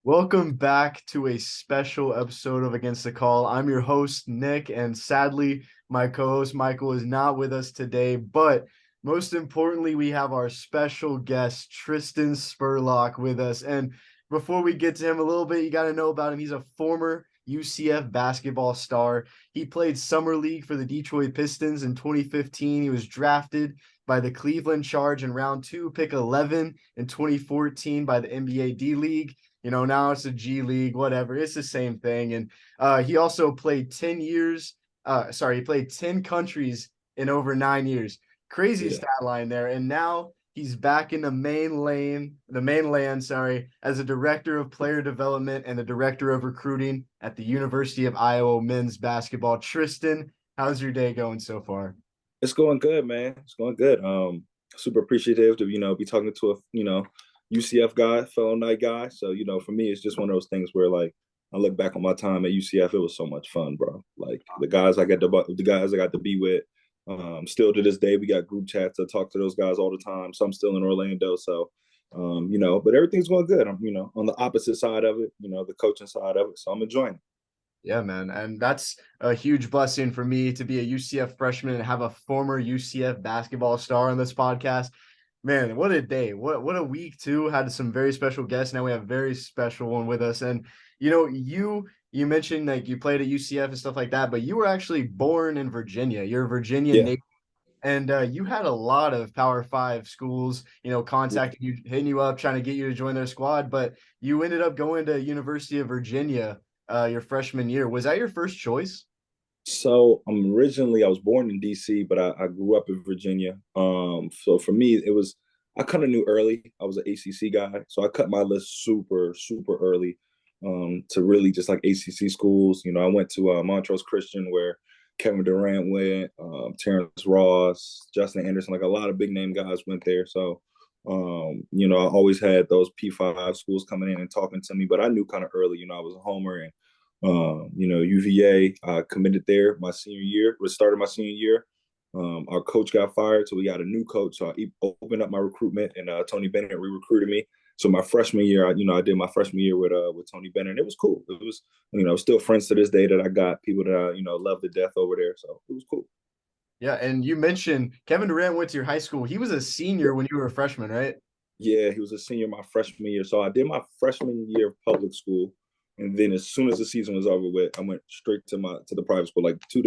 Welcome back to a special episode of Against the Call. I'm your host, Nick, and sadly, my co host, Michael, is not with us today. But most importantly, we have our special guest, Tristan Spurlock, with us. And before we get to him a little bit, you got to know about him. He's a former UCF basketball star. He played Summer League for the Detroit Pistons in 2015. He was drafted by the Cleveland Charge in round two, pick 11 in 2014 by the NBA D League. Now it's a G League, whatever. It's the same thing. And he also played 10 years. He played 10 countries in over 9 years. Crazy Yeah. stat line there. And now he's back in the mainland, as a director of player development and the director of recruiting at the University of Iowa men's basketball. Tristan, how's your day going so far? It's going good, man. It's going good. Super appreciative to, be talking to a UCF guy, fellow night guy. So, for me, it's just one of those things where like I look back on my time at UCF, it was so much fun, bro. Like the guys I got to be with. Still to this day, we got group chats. I talk to those guys all the time. So I'm still in Orlando. So but everything's going good. I'm, on the opposite side of it, the coaching side of it. So I'm enjoying it. Yeah, man. And that's a huge blessing for me to be a UCF freshman and have a former UCF basketball star on this podcast. Man, what a day. What a week too. Had some very special guests. Now we have a very special one with us. And you mentioned like you played at UCF and stuff like that, but you were actually born in Virginia. You're a Virginia Yeah. native. And you had a lot of Power Five schools, contacting you, hitting you up, trying to get you to join their squad. But you ended up going to University of Virginia your freshman year. Was that your first choice? So I was born in DC, but I grew up in Virginia. So for me, I kind of knew early. I was an ACC guy, so I cut my list super, super early to really just like ACC schools. I went to Montrose Christian where Kevin Durant went, Terrence Ross, Justin Anderson, like a lot of big name guys went there. So, I always had those P5 schools coming in and talking to me, but I knew kind of early, I was a homer and UVA, committed there my senior year, started my senior year. Our coach got fired, so we got a new coach. So I opened up my recruitment, and Tony Bennett re-recruited me. So my freshman year, I did my freshman year with Tony Bennett. It was cool. It was, still friends to this day that I got people that love to death over there. So it was cool. Yeah, and you mentioned Kevin Durant went to your high school. He was a senior when you were a freshman, right? Yeah, he was a senior my freshman year. So I did my freshman year of public school, and then as soon as the season was over with, I went straight to the private school. Like 2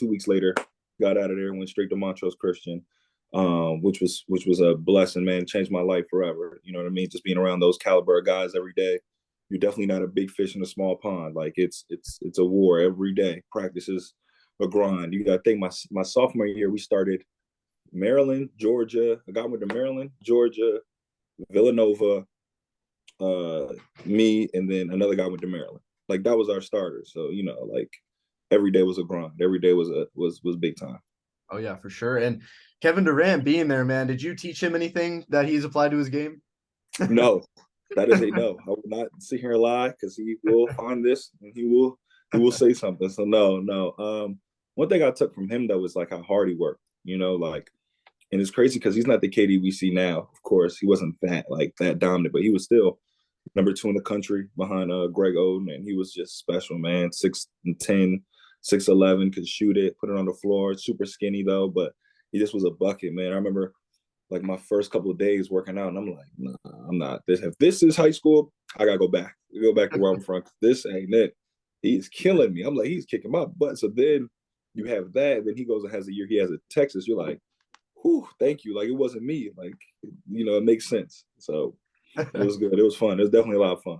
weeks later, got out of there and went straight to Montrose Christian, which was a blessing, man. Changed my life forever. You know what I mean? Just being around those caliber of guys every day. You're definitely not a big fish in a small pond. Like it's a war every day. Practice is a grind. You got to think my sophomore year we started Maryland, Georgia. I got went to Maryland, Georgia, Villanova, uh, me, and then another guy went to Maryland. Like that was our starter. So like every day was a grind. Every day was big time. Oh yeah, for sure. And Kevin Durant being there, man, did you teach him anything that he's applied to his game? No, that is a no. I will not sit here and lie because he will find this and he will say something. So no, no. One thing I took from him though is like how hard he worked. Like, and it's crazy because he's not the KD we see now. Of course, he wasn't that dominant, but he was still number two in the country behind Greg Oden, and he was just special, man. 6'10", 6'11", could shoot it, put it on the floor. Super skinny though, but he just was a bucket, man. I remember like my first couple of days working out, and I'm like, nah, I'm not this. If this is high school, I gotta go back to where I'm from. This ain't it. He's killing me. I'm like, he's kicking my butt. So then you have that. Then he goes and has a year. He has a Texas. You're like, whew, thank you. Like it wasn't me. Like it makes sense. So it was good. It was fun. It was definitely a lot of fun.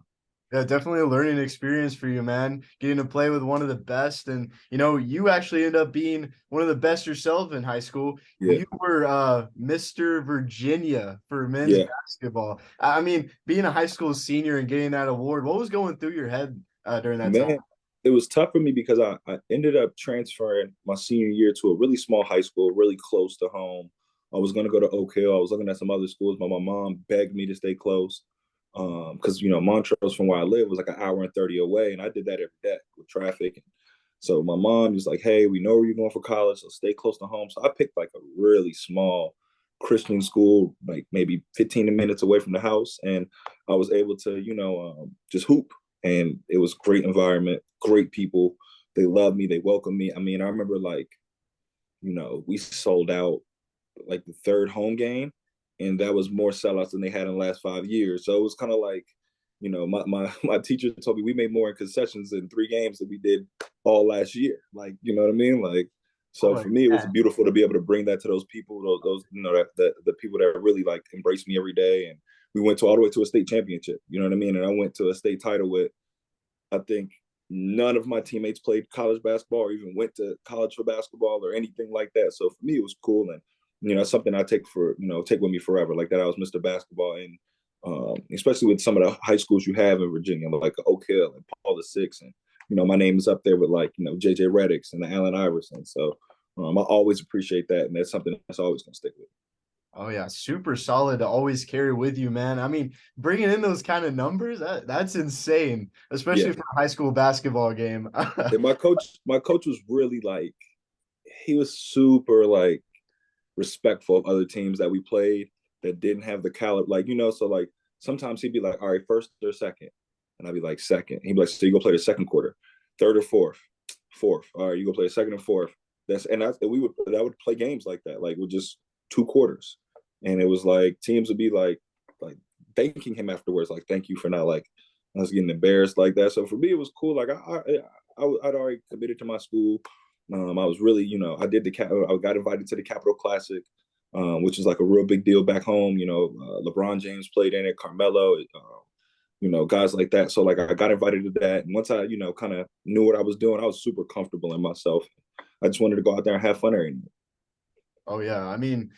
Yeah, definitely a learning experience for you, man. Getting to play with one of the best. And, you actually end up being one of the best yourself in high school. Yeah, You were Mr. Virginia for men's yeah, basketball. I mean, being a high school senior and getting that award, what was going through your head during that time? man. It was tough for me because I ended up transferring my senior year to a really small high school, really close to home. I was going to go to Oak Hill. I was looking at some other schools, but my mom begged me to stay close because Montrose from where I live was like an hour and 30 away, and I did that every day with traffic. So my mom was like, "Hey, we know where you're going for college, so stay close to home." So I picked like a really small Christian school, like maybe 15 minutes away from the house, and I was able to, just hoop. And it was great environment, great people. They loved me. They welcomed me. I mean, I remember like, we sold out like the third home game, and that was more sellouts than they had in the last 5 years. So it was kind of like, my teacher told me we made more in concessions in 3 games than we did all last year. Like, you know what I mean? Like, so Oh, for me, it was yeah. beautiful to be able to bring that to those people, those that the people that really like embrace me every day. And we went to all the way to a state championship. You know what I mean? And I went to a state title with, I think, none of my teammates played college basketball or even went to college for basketball or anything like that. So for me, it was cool. And, it's something I take with me forever. Like that, I was Mr. Basketball. And especially with some of the high schools you have in Virginia, like Oak Hill and Paul VI. And, my name is up there with like, JJ Reddicks and the Allen Iverson. So I always appreciate that. And that's something that's always going to stick with me. Oh yeah, super solid to always carry with you, man. I mean, bringing in those kind of numbers, that's insane, especially Yeah. for a high school basketball game. And my coach was really like, he was super like respectful of other teams that we played that didn't have the caliber. Like, so like sometimes he'd be like, all right, first or second. And I'd be like, second. He'd be like, so you go play the second quarter, third or fourth, fourth. All right, you go play the second and fourth. I would play games like that, like with just 2 quarters. And it was like teams would be like thanking him afterwards, like, thank you for not like us getting embarrassed like that. So for me, it was cool. Like I'd already committed to my school. I was really, I got invited to the Capital Classic, which is like a real big deal back home. LeBron James played in it, Carmelo, guys like that. So like I got invited to that. And once I, kind of knew what I was doing, I was super comfortable in myself. I just wanted to go out there and have fun every night. Oh yeah, I mean,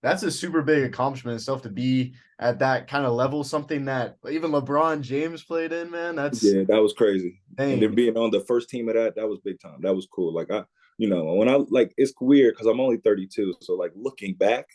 that's a super big accomplishment and stuff to be at that kind of level, something that even LeBron James played in, man. That's Yeah, that was crazy. And then insane. being on the first team of that was big time. That was cool. Like when I like, it's weird because I'm only 32. So like looking back,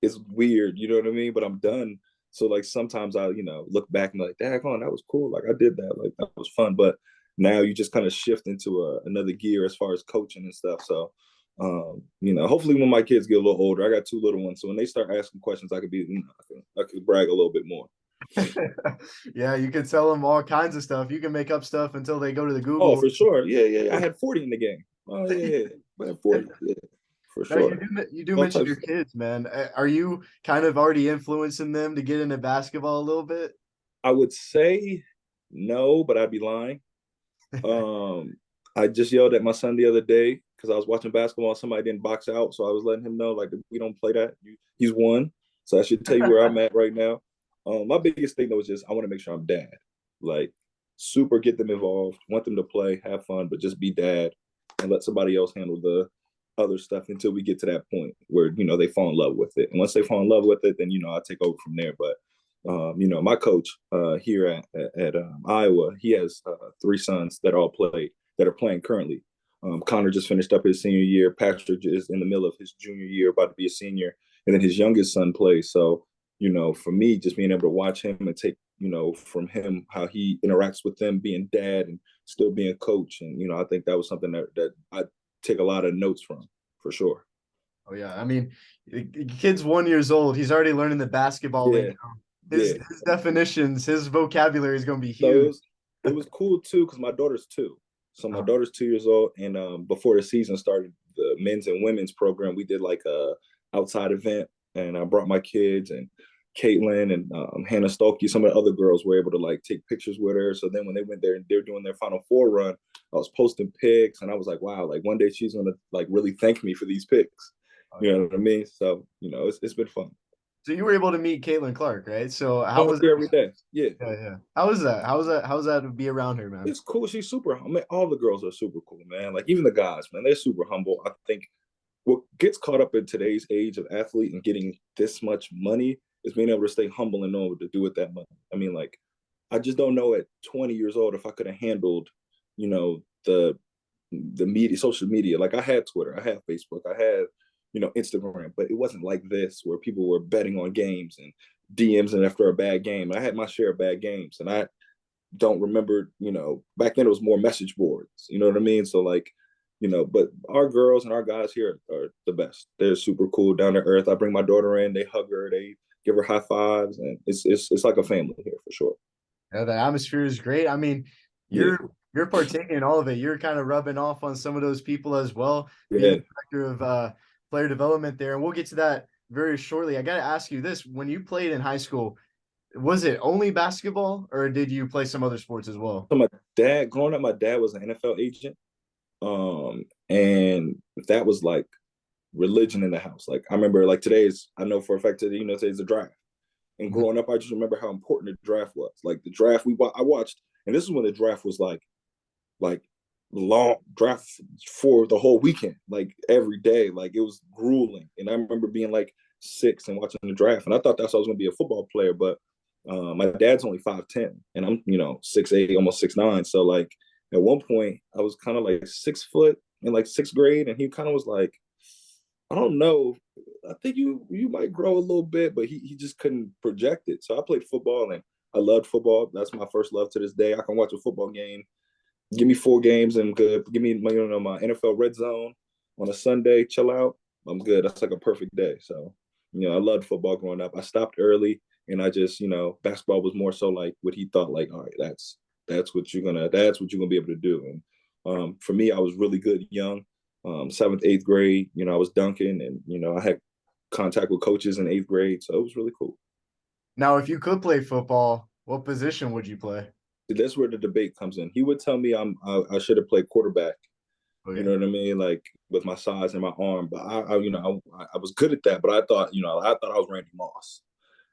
it's weird. You know what I mean? But I'm done. So like sometimes I, look back and be like, daggone, that was cool. Like I did that. Like that was fun. But now you just kind of shift into another gear as far as coaching and stuff. So hopefully when my kids get a little older, I got 2 little ones. So when they start asking questions, I could brag a little bit more. Yeah, you can tell them all kinds of stuff. You can make up stuff until they go to the Oh, Google. for sure. Yeah, yeah. I had 40 in the game. Oh yeah, I had 40. Yeah, for Now sure. you do All mention types your of stuff. kids, man. Are you kind of already influencing them to get into basketball a little bit? I would say no, but I'd be lying. Um, I just yelled at my son the other day because I was watching basketball and somebody didn't box out. So I was letting him know, like, we don't play that. He's won. So I should tell you where I'm at right now. My biggest thing, though, is just I want to make sure I'm dad. Like, super get them involved, want them to play, have fun, but just be dad and let somebody else handle the other stuff until we get to that point where, they fall in love with it. And once they fall in love with it, then, I take over from there. But my coach here at Iowa, he has 3 sons that all play that are playing currently. Connor just finished up his senior year. Patrick is in the middle of his junior year, about to be a senior, and then his youngest son plays. So, for me, just being able to watch him and take, from him how he interacts with them, being dad and still being coach, and I think that was something that I take a lot of notes from for sure. Oh yeah, I mean, the kid's 1 years old. He's already learning the basketball lingo. Yeah, His yeah. his definitions, his vocabulary is going to be So huge. it was cool too because my daughter's 2. So my Uh, daughter's 2 years old, and before the season started, the men's and women's program, we did like a outside event, and I brought my kids and Caitlin and Hannah Stolke. Some of the other girls were able to like take pictures with her. So then when they went there and they're doing their Final Four run, I was posting pics, and I was like, wow, like one day she's gonna like really thank me for these pics. oh You yeah. know what I mean? So it's been fun. So you were able to meet Caitlin Clark, right? So how Oh, was here every day. Yeah. yeah, yeah. How was that? How was that? How was that to be around her, man? It's cool. She's super. I mean, all the girls are super cool, man. Like even the guys, man, they're super humble. I think what gets caught up in today's age of athlete and getting this much money is being able to stay humble and know what to do with that money. I mean, like, I just don't know at 20 years old if I could have handled, the media, social media. Like I had Twitter, I had Facebook, I had, Instagram, but it wasn't like this where people were betting on games and DMs and after a bad game. I had my share of bad games, and I don't remember, back then it was more message boards. You know what I mean? So like But our girls and our guys here are the best. They're super cool, down to earth. I bring my daughter in, they hug her, they give her high fives, and it's like a family here for sure. Yeah, the atmosphere is great. I mean, Yeah, you're partaking in all of it. You're kind of rubbing off on some of those people as well, being yeah. the director of player development there. And we'll get to that very shortly. I got to ask you this: when you played in high school, was it only basketball, or did you play some other sports as well? So my dad, growing up, my dad was an NFL agent, and that was like religion in the house. Like I remember, like today's, I know for a fact that today's the draft. And Mhm. growing up, I just remember how important the draft was. Like the draft, I watched, and this is when the draft was like long draft for the whole weekend, like every day. Like it was grueling. And I remember being like 6 and watching the draft, and I thought that's how I was going to be a football player. But my dad's only 5'10", and I'm 6'8", almost 6'9". So like at one point, I was kind of like 6 foot in like sixth grade, and he kind of was like, I don't know. I think you might grow a little bit, but he just couldn't project it. So I played football and I loved football. That's my first love to this day. I can watch a football game. Give me 4 games and I'm good. Give me my NFL red zone on a Sunday, chill out. I'm good. That's like a perfect day. So, I loved football growing up. I stopped early and I just, basketball was more so like what he thought, like, all right, that's what you're gonna be able to do. And for me, I was really good young. Seventh, eighth grade, I was dunking and, I had contact with coaches in eighth grade. So it was really cool. Now, if you could play football, what position would you play? That's where the debate comes in. He would tell me I should have played quarterback. You Okay. know what I mean? Like with my size and my arm, but I was good at that. But I thought I was Randy Moss.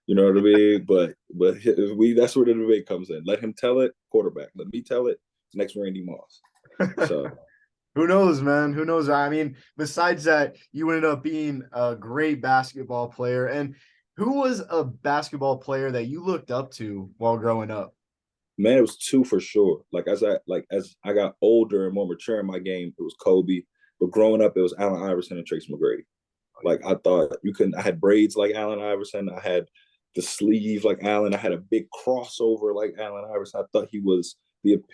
You know what I mean? But that's where the debate comes in. Let him tell it, quarterback. Let me tell it, next Randy Moss. So Who knows, man? Who knows? I mean, besides that, you ended up being a great basketball player. And who was a basketball player that you looked up to while growing up? man, it was two for sure. As I got older and more mature in my game, it was Kobe. But growing up, it was Allen Iverson and Tracy McGrady. Like I thought you couldn't. I had braids like Allen Iverson. I had the sleeve like Allen. I had a big crossover like Allen Iverson. I thought he was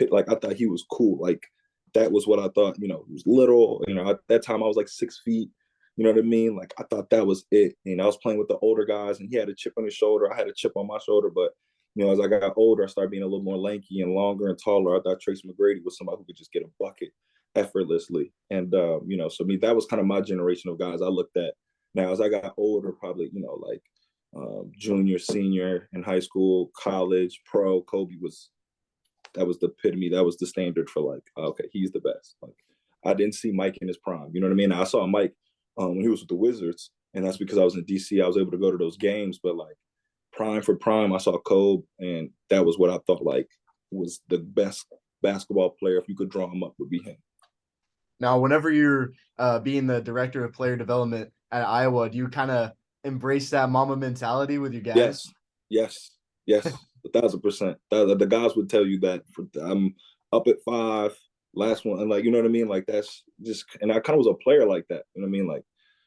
like I thought he was cool. Like that was what I thought. He was little. At that time I was like 6 feet. You know what I mean? Like I thought that was it. I was playing with the older guys, and he had a chip on his shoulder. I had a chip on my shoulder, but as I got older, I started being a little more lanky and longer and taller. I thought Tracy McGrady was somebody who could just get a bucket effortlessly. And so me, that was kind of my generation of guys I looked at. Now as I got older, probably like junior, senior in high school, college, pro, Kobe was that was the epitome. That was the standard for like, okay, he's the best. Like I didn't see Mike in his prime. You know what I mean? I saw Mike when he was with the Wizards, and that's because I was in DC. I was able to go to those games, but like prime for prime, I saw Kobe, and that was what I thought like was the best basketball player. If you could draw him up, would be him. Now, whenever you're being the director of player development at Iowa, do you kind of embrace that mama mentality with your guys? Yes, yes, yes, 1,000%. The guys would tell you that I'm up at 5, last one, and like you know what I mean. Like that's just, and I kind of was a player like that. You know what I mean? Like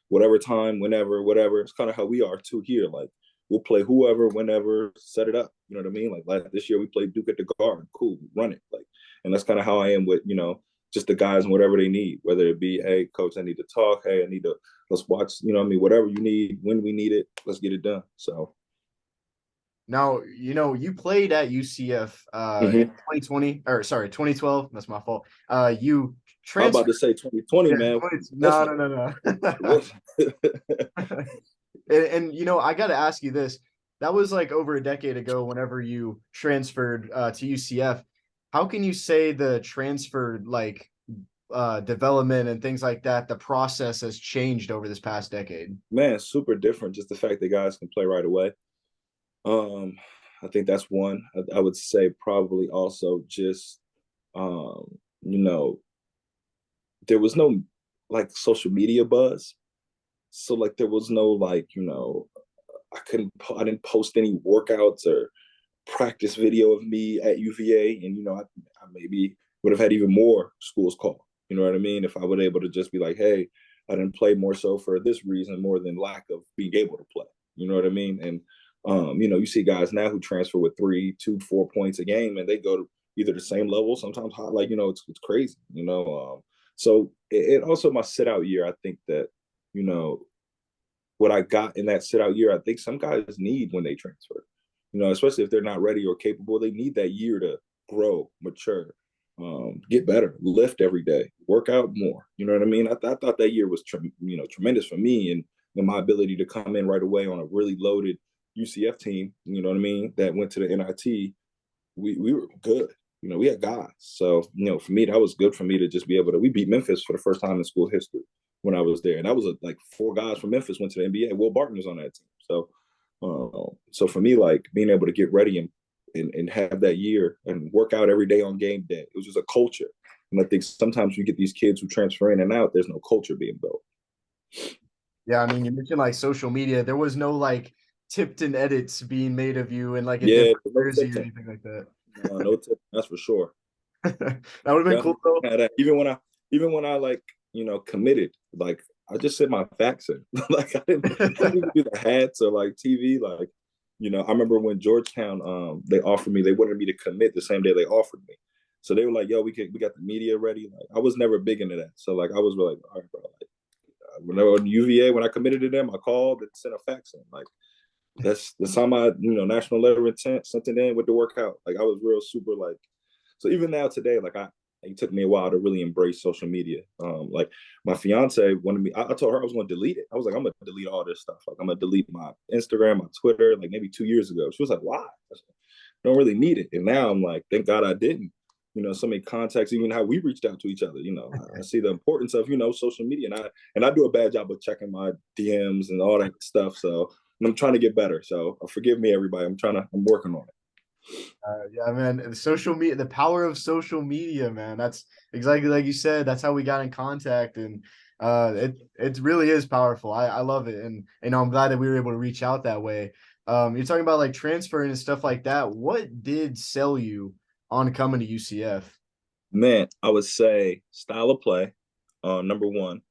whatever time, whenever, whatever. It's kind of how we are too here. Like we'll play whoever, whenever, set it up. You know what I mean? Like this year we played Duke at the Guard. Cool, run it. Like, and that's kind of how I am with just the guys and whatever they need. Whether it be, hey, coach, I need to talk. Hey, I need to let's watch. You know what I mean? Whatever you need, when we need it, let's get it done. So. Now, you played at UCF in Mm-hmm. 2020, or sorry, 2012. That's my fault. You I'm about transferred. to say 2020, Yeah, man. 20, no, Listen, no, no, no. listen. And I got to ask you this. That was like over a decade ago whenever you transferred to UCF. How can you say the transfer like development and things like that, the process has changed over this past decade? Man, super different. Just the fact that guys can play right away. Um, I think that's one. I would say probably also just um, you know, there was no like social media buzz. So like there was no like, I didn't post any workouts or practice video of me at UVA, and I maybe would have had even more schools call. You know what I mean? If I would able to just be like, hey, I didn't play more so for this reason more than lack of being able to play. You know what I mean? And you see guys now who transfer with 3, 2, 4 points a game, and they go to either the same level, sometimes high, like it's crazy. So it also my sit out year. I think that, you know, what I got in that sit out year, I think some guys need when they transfer. You know, especially if they're not ready or capable, they need that year to grow, mature, get better, lift every day, work out more. You know what I mean? I thought that year was tremendous for me and my ability to come in right away on a really loaded UCF team. You know what I mean? That went to the NIT. We were good. You know, we had guys. So, you know, for me, that was good for me to just be able to. We beat Memphis for the first time in school history when I was there, and that was like 4 guys from Memphis went to the NBA. Will Barton was on that team. So for me, like being able to get ready and have that year and work out every day on game day, it was just a culture. And I think sometimes you get these kids who transfer in and out, there's no culture being built. Yeah, I mean, you mentioned like social media. There was no like Tipton edits being made of you in like a Yeah, different no jersey or Tipton. anything like that. No Tipton, that's for sure. That would have been cool though. That. Even when I like, you know, committed, like I just said my facts in. Like I didn't even do the hats or like TV. Like, you know, I remember when Georgetown they offered me, they wanted me to commit the same day they offered me. So they were like, yo, we got the media ready. Like I was never big into that. So like I was like, all right, bro. Like when I was in UVA, when I committed to them, I called and sent a fax in. Like that's how my, you know, national letter of intent, sent it in with the workout. Like I was real super like. So even now today, like it took me a while to really embrace social media. Like my fiance wanted me, I told her I was going to delete it. I was like, I'm going to delete all this stuff. Like I'm going to delete my Instagram, my Twitter, like maybe 2 years ago. She was like, why? I don't really need it. And now I'm like, thank God I didn't. You know, so many contacts, even how we reached out to each other. You know, I see the importance of, you know, social media, and I do a bad job of checking my DMs and all that stuff. So I'm trying to get better. So forgive me, everybody. I'm working on it. Yeah, man. The social media, the power of social media, man. That's exactly like you said. That's how we got in contact, and it really is powerful. I love it, and you know I'm glad that we were able to reach out that way. You're talking about like transferring and stuff like that. What did sell you on coming to UCF? Man, I would say style of play, number one.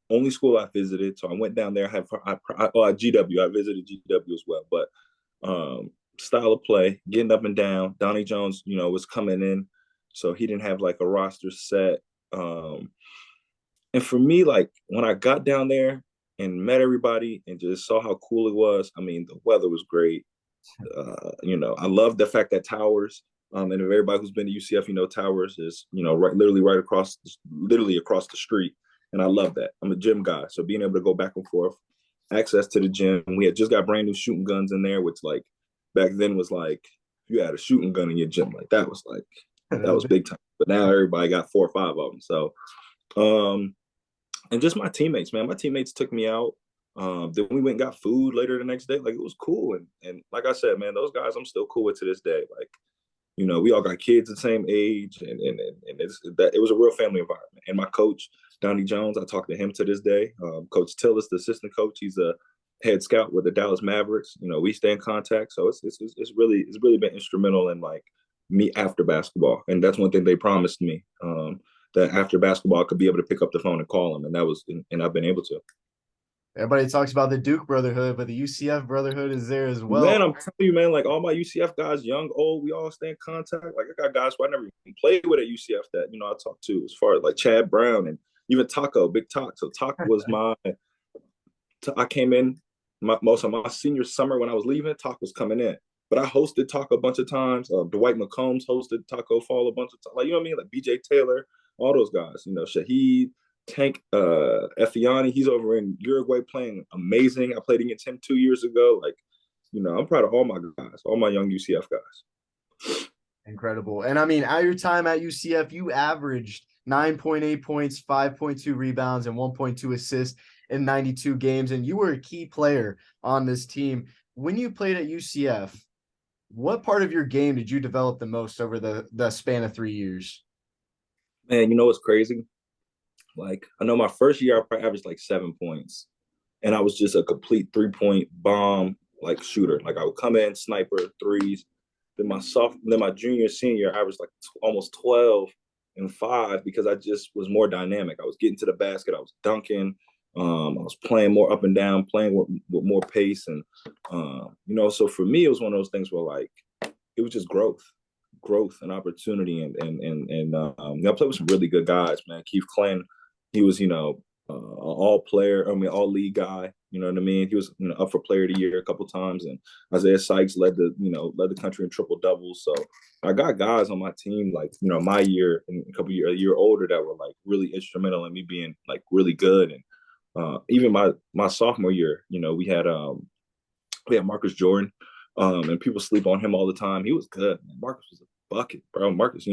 Only school I visited, so I went down there. At GW, I visited GW as well, but style of play, getting up and down. Donnie Jones, you know, was coming in, so he didn't have like a roster set. And for me, like when I got down there and met everybody and just saw how cool it was, I mean, the weather was great. You know, I love the fact that Towers, and if everybody who's been to UCF, you know, Towers is, you know, literally across the street. And I love that. I'm a gym guy. So being able to go back and forth, access to the gym. We had just got brand new shooting guns in there, which like back then was like, if you had a shooting gun in your gym, like that was big time. But now everybody got 4 or 5 of them. So, and just my teammates, man. My teammates took me out. Then we went and got food later the next day. Like it was cool. And like I said, man, those guys I'm still cool with to this day. Like, you know, we all got kids the same age, and it was a real family environment. And my coach, Donnie Jones, I talk to him to this day. Coach Tillis, the assistant coach, he's a head scout with the Dallas Mavericks. You know, we stay in contact. So it's really been instrumental in like me after basketball. And that's one thing they promised me, that after basketball I could be able to pick up the phone and call them, and I've been able to. Everybody talks about the Duke brotherhood, but the UCF brotherhood is there as well. Man, I'm telling you, man, like all my UCF guys, young, old, we all stay in contact. Like I got guys who I never even played with at UCF that, you know, I talked to, as far as like Chad Brown and even Taco, Big Talk. So Taco was I came in most of my senior summer when I was leaving, Taco was coming in. But I hosted Taco a bunch of times. Dwight McCombs hosted Taco Fall a bunch of times. Like, you know what I mean? Like BJ Taylor, all those guys, you know, Shaheed, Tank Effiani, he's over in Uruguay playing amazing. I played against him 2 years ago. Like, you know, I'm proud of all my guys, all my young UCF guys. Incredible. And I mean, at your time at UCF, you averaged 9.8 points, 5.2 rebounds, and 1.2 assists in 92 games. And you were a key player on this team. When you played at UCF, what part of your game did you develop the most over the span of 3 years? Man, you know what's crazy? Like, I know my first year I probably averaged like 7 points, and I was just a complete 3-point bomb like shooter. Like I would come in, sniper, threes. Then my junior, senior, I averaged like almost 12 and 5 because I just was more dynamic. I was getting to the basket, I was dunking, I was playing more up and down, playing with more pace, and you know. So for me, it was one of those things where like it was just growth and opportunity, and I played with some really good guys, man. Keith Clem, He was, all player. I mean, all league guy. You know what I mean? He was, up for player of the year a couple times, and Isaiah Sykes led the country in triple doubles. So I got guys on my team like, my year and a year older that were like really instrumental in me being like really good. And even my sophomore year, we had Marcus Jordan, and people sleep on him all the time. He was good. Man. Marcus was a bucket, bro. Marcus,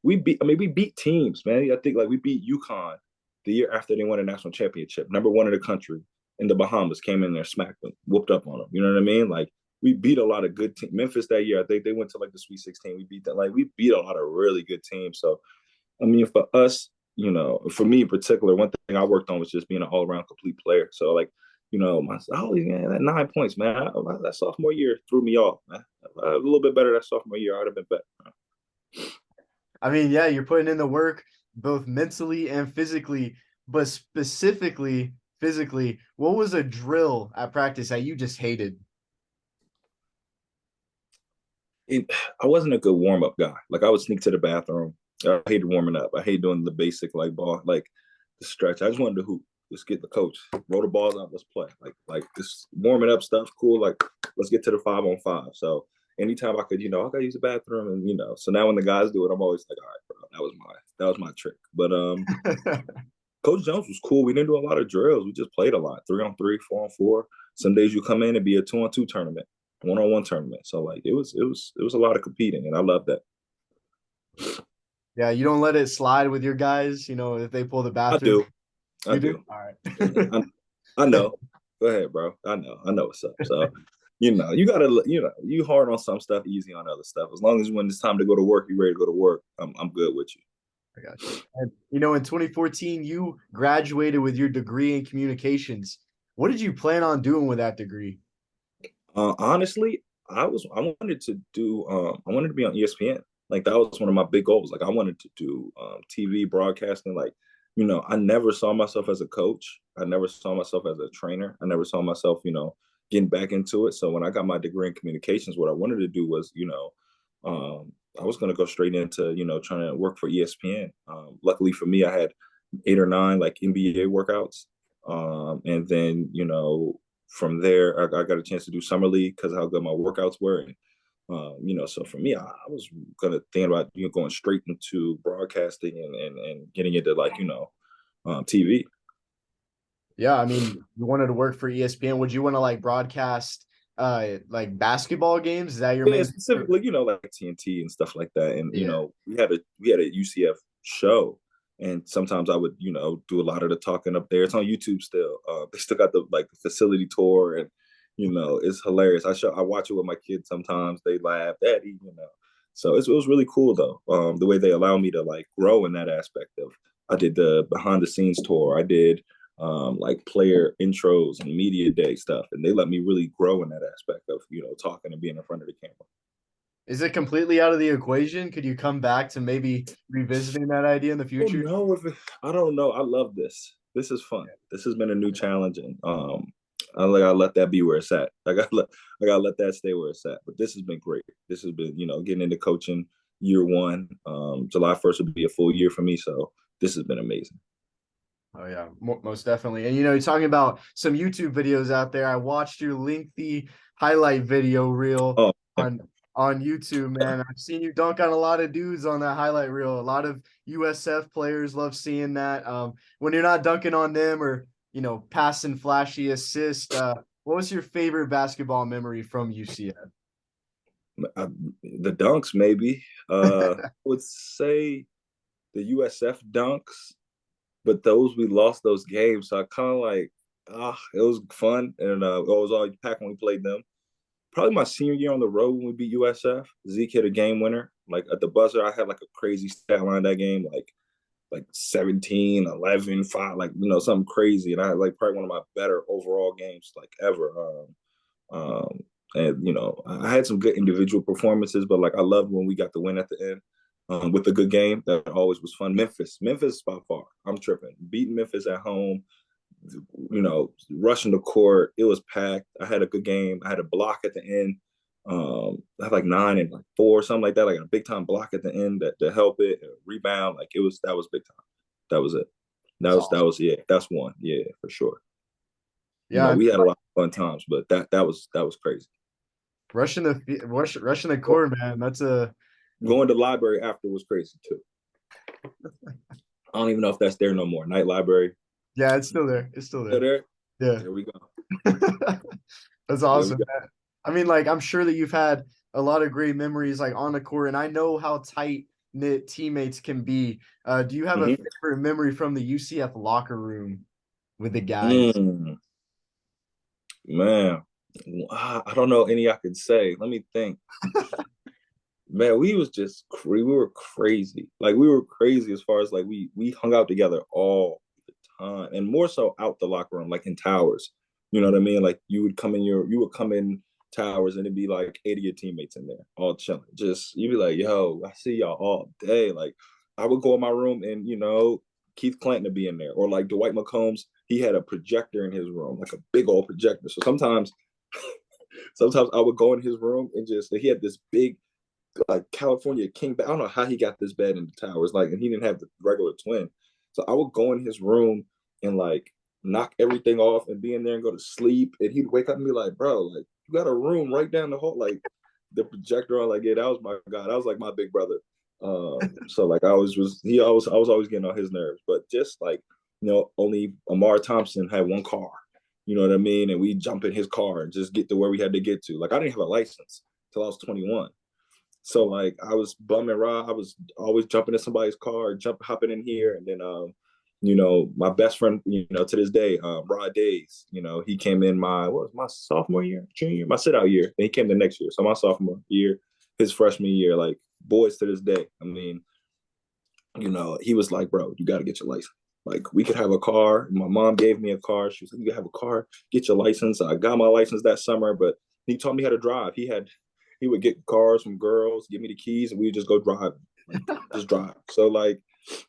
we beat teams, man. I think like we beat UConn the year after they won a national championship, number one in the country. In the Bahamas, came in there, smacked them, whooped up on them. You know what I mean? Like we beat a lot of good teams. Memphis that year, I think they went to like the Sweet 16. We beat them. Like we beat a lot of really good teams. So I mean, for us, for me in particular, one thing I worked on was just being an all around complete player. So like, man, that 9 points, man, that sophomore year threw me off, man. A little bit better that sophomore year, I'd have been better. I mean, yeah, you're putting in the work both mentally and physically, but specifically physically, what was a drill at practice that you just hated? I wasn't a good warm up guy. Like I would sneak to the bathroom. I hated warming up. I hate doing the basic like ball, like the stretch. I just wanted to hoop. Let's get the coach. Roll the balls out. Let's play. Like this warming up stuff. Cool. Like let's get to the 5-on-5. So anytime I could, I gotta use the bathroom, and so now when the guys do it, I'm always like, all right, bro, that was my trick. But Coach Jones was cool. We didn't do a lot of drills. We just played a lot. 3-on-3, 4-on-4. Some days you come in and be a 2-on-2 tournament, 1-on-1 tournament. So like it was a lot of competing, and I love that. Yeah, you don't let it slide with your guys, if they pull the I bathroom. do. I You do? do. All right. Yeah, I know. Go ahead, bro. I know what's up. So, you gotta, you hard on some stuff, easy on other stuff. As long as when it's time to go to work, you're ready to go to work. I'm good with you. I got you. And in 2014, you graduated with your degree in communications. What did you plan on doing with that degree? Honestly, I wanted to do I wanted to be on ESPN. Like that was one of my big goals. Like I wanted to do TV broadcasting. Like, I never saw myself as a coach. I never saw myself as a trainer. I never saw myself, getting back into it. So when I got my degree in communications, what I wanted to do was, I was going to go straight into, trying to work for ESPN. Luckily for me, I had 8 or 9 like NBA workouts. And then, from there, I got a chance to do summer league because of how good my workouts were. And, so for me, I was gonna think about going straight into broadcasting and getting into like TV. Yeah, I mean, you wanted to work for ESPN. Would you want to like broadcast like basketball games? Is that your Yeah, main? specifically, like TNT and stuff like that. And Yeah. we had a UCF show, and sometimes I would do a lot of the talking up there. It's on YouTube still. They still got the facility tour, and it's hilarious. I watch it with my kids sometimes. They laugh, Daddy. So it was really cool though. The way they allow me to like grow in that aspect of. I did the behind the scenes tour. I did like player intros and media day stuff, and they let me really grow in that aspect of talking and being in front of the camera. Is it completely out of the equation? Could you come back to maybe revisiting that idea in the Oh future? no, I don't know. I love this. This is fun. This has been a new challenge, and I let that be where it's at. I gotta let that stay where it's at. But this has been great. This has been getting into coaching year one. July 1st will be a full year for me, so this has been amazing. Oh yeah, most definitely. And you're talking about some YouTube videos out there. I watched your lengthy highlight video reel Oh, on YouTube, man. I've seen you dunk on a lot of dudes on that highlight reel. A lot of USF players love seeing that. When you're not dunking on them or passing flashy assist, what was your favorite basketball memory from UCF? the dunks maybe. I would say the USF dunks, but those we lost those games, so I kind of like it was fun, and it was all packed when we played them. Probably my senior year on the road when we beat USF. Zeke hit a game winner. Like at the buzzer, I had like a crazy stat line that game, like 17, 11, 5, like something crazy. And I had like probably one of my better overall games like ever. And I had some good individual performances, but like I loved when we got the win at the end. With a good game, that always was fun. Memphis by far. I'm tripping. Beating Memphis at home, rushing the court. It was packed. I had a good game. I had a block at the end. I had like 9 and like 4, something like that. Like a big time block at the end that to help it, a rebound. Like that was big time. That was it. That It's was awesome. yeah, that's one. Yeah, for sure. Yeah, I mean, We had a lot of fun times, but that was crazy. rushing the court, man. That's a Going to the library after was crazy too. I don't even know if that's there no more. Night library. yeah, it's still there. It's still Still there. there? Yeah. There we go. That's There we awesome, go. man. I mean, like, I'm sure that you've had a lot of great memories like on the court, and I know how tight knit teammates can be. Do you have a Mm-hmm. favorite memory from the UCF locker room with the guys? Mm, man, I don't know any I could say. Let me think. Man, we were crazy. Like we were crazy as far as like we hung out together all the time, and more so out the locker room, like in towers. You know what I mean? Like you would come in towers, and it'd be like 80 of your teammates in there, all chilling. Just you'd be like, "Yo, I see y'all all day." Like I would go in my room, and Keith Clanton would be in there, or like Dwight McCombs. He had a projector in his room, like a big old projector. So sometimes I would go in his room and just he had this big like California king bed. I don't know how he got this bed in the towers, like, and he didn't have the regular twin. So I would go in his room and like knock everything off and be in there and go to sleep. And he'd wake up and be like, "Bro, like you got a room right down the hall, like the projector on." Like, yeah, that was my god. That was like my big brother. So like I was always getting on his nerves, but just like only Amar Thompson had one car. You know what I mean? And we jump in his car and just get to where we had to get to. Like I didn't have a license till I was 21. So like I was bumming around. I was always jumping in somebody's car, hopping in here, and then my best friend, to this day, Rod Days, he came in my sophomore year, junior year, my sit out year. And he came the next year. So my sophomore year, his freshman year, like boys to this day. I mean, he was like, "Bro, you got to get your license. Like we could have a car." My mom gave me a car. She was like, "You have a car, get your license." I got my license that summer, but he taught me how to drive. He would get cars from girls, give me the keys, and we would just go drive, like, just drive. So like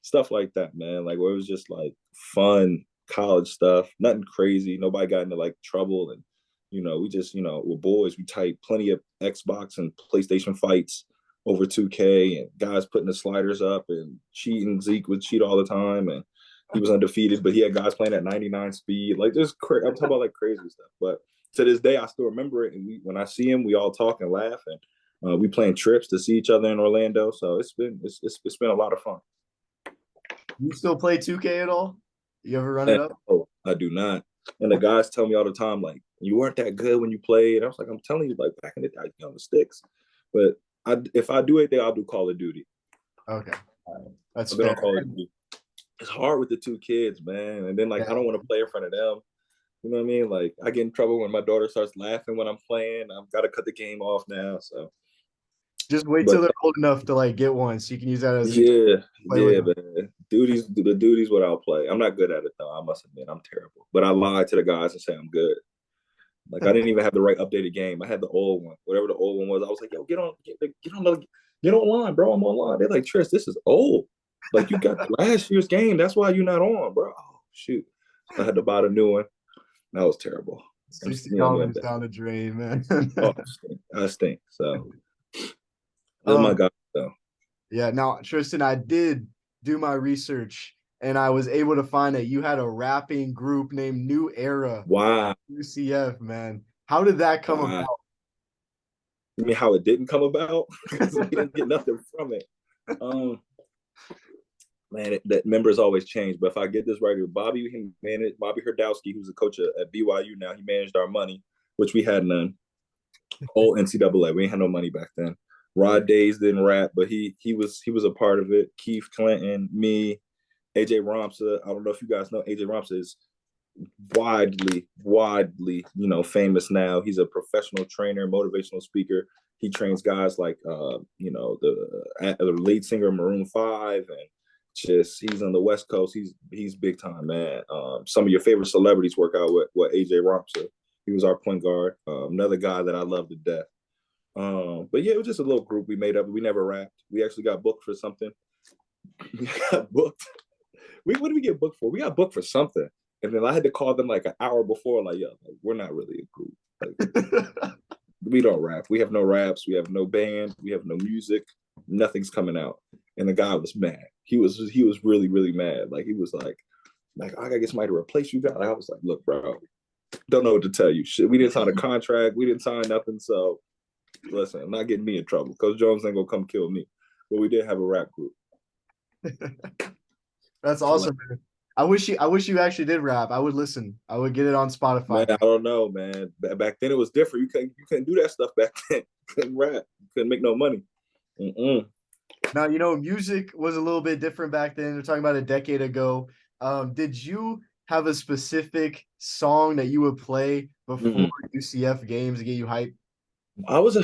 stuff like that, man. Like where it was just like fun college stuff, nothing crazy. Nobody got into like trouble, and we just we're boys. We type plenty of Xbox and PlayStation fights over 2K, and guys putting the sliders up and cheating. Zeke would cheat all the time, and he was undefeated, but he had guys playing at 99 speed. Like I'm talking about like crazy stuff, but to this day, I still remember it. And when I see him, we all talk and laugh, and we plan trips to see each other in Orlando. So it's been a lot of fun. You still play 2K at all? You ever run it And up? oh, I do not. And the guys tell me all the time, like, "You weren't that good when you played." I was like, "I'm telling you, like back in the day, on the sticks." But if I do anything, I'll do Call of Duty. Okay. All right. That's I've been fair. on Call of Duty. It's hard with the two kids, man. And then like Yeah. I don't want to play in front of them. You know what I mean? Like I get in trouble when my daughter starts laughing when I'm playing. I've got to cut the game off now. So, Just wait till but they're old enough to like get one, so you can use that as a tool yeah, to play with them. man. The duties what I'll play. I'm not good at it though. I must admit, I'm terrible. But I lie to the guys and say I'm good. Like I didn't even have the right updated game. I had the old one, whatever the old one was. I was like, "Yo, get online, bro. I'm online." They're like, "Tris, this is old. Like you got last year's game. That's why you're not on, bro." Oh shoot! So I had to buy the new one. That was terrible. $60 down the drain, man. Oh, I stink. So that's my um, guy though. yeah. Now, Tristan, I did do my research, and I was able to find that you had a rapping group named New Era, Wow, UCF. Man, how did that come wow. about? You mean how it didn't come about? Because we didn't get nothing from it. Um, man, that members always change. But if I get this right, Bobby Herdowski, who's a coach at BYU now, he managed our money, which we had none. Old NCAA, we ain't had no money back then. Rod Days didn't rap, but he was a part of it. Keith Clinton, me, AJ Ramsa. I don't know if you guys know AJ Ramsa is widely, famous now. He's a professional trainer, motivational speaker. He trains guys like, the lead singer of Maroon 5, and just he's on the West Coast. He's big time, man. Some of your favorite celebrities work out with AJ Ramsa. He was our point guard. Another guy that I love to death. But yeah, it was just a little group we made up. We never rapped. We actually got booked for something. We got booked. What did we get booked for? We got booked for something. And then I had to call them like an hour before, like, "Yo, like, we're not really a group. Like, we don't rap. We have no raps. We have no band. We have no music. Nothing's coming out." And the guy was mad. He was really, really mad. Like he was like, like, I gotta get somebody to replace you guys. Like, I was like, look, bro, don't know what to tell you. Shit, we didn't sign a contract. We didn't sign nothing. So listen, I'm not getting me in trouble. Coach Jones ain't gonna come kill me. But we did have a rap group. That's awesome, man. I wish you actually did rap. I would listen. I would get it on Man, Spotify. I don't know, man. Back then it was different. You couldn't do that stuff back then. You couldn't rap. You couldn't make no money. Mm-mm. Now, music was a little bit different back then. We're talking about a decade ago. Did you have a specific song that you would play before Mm-mm. UCF games to get you hyped? I was a.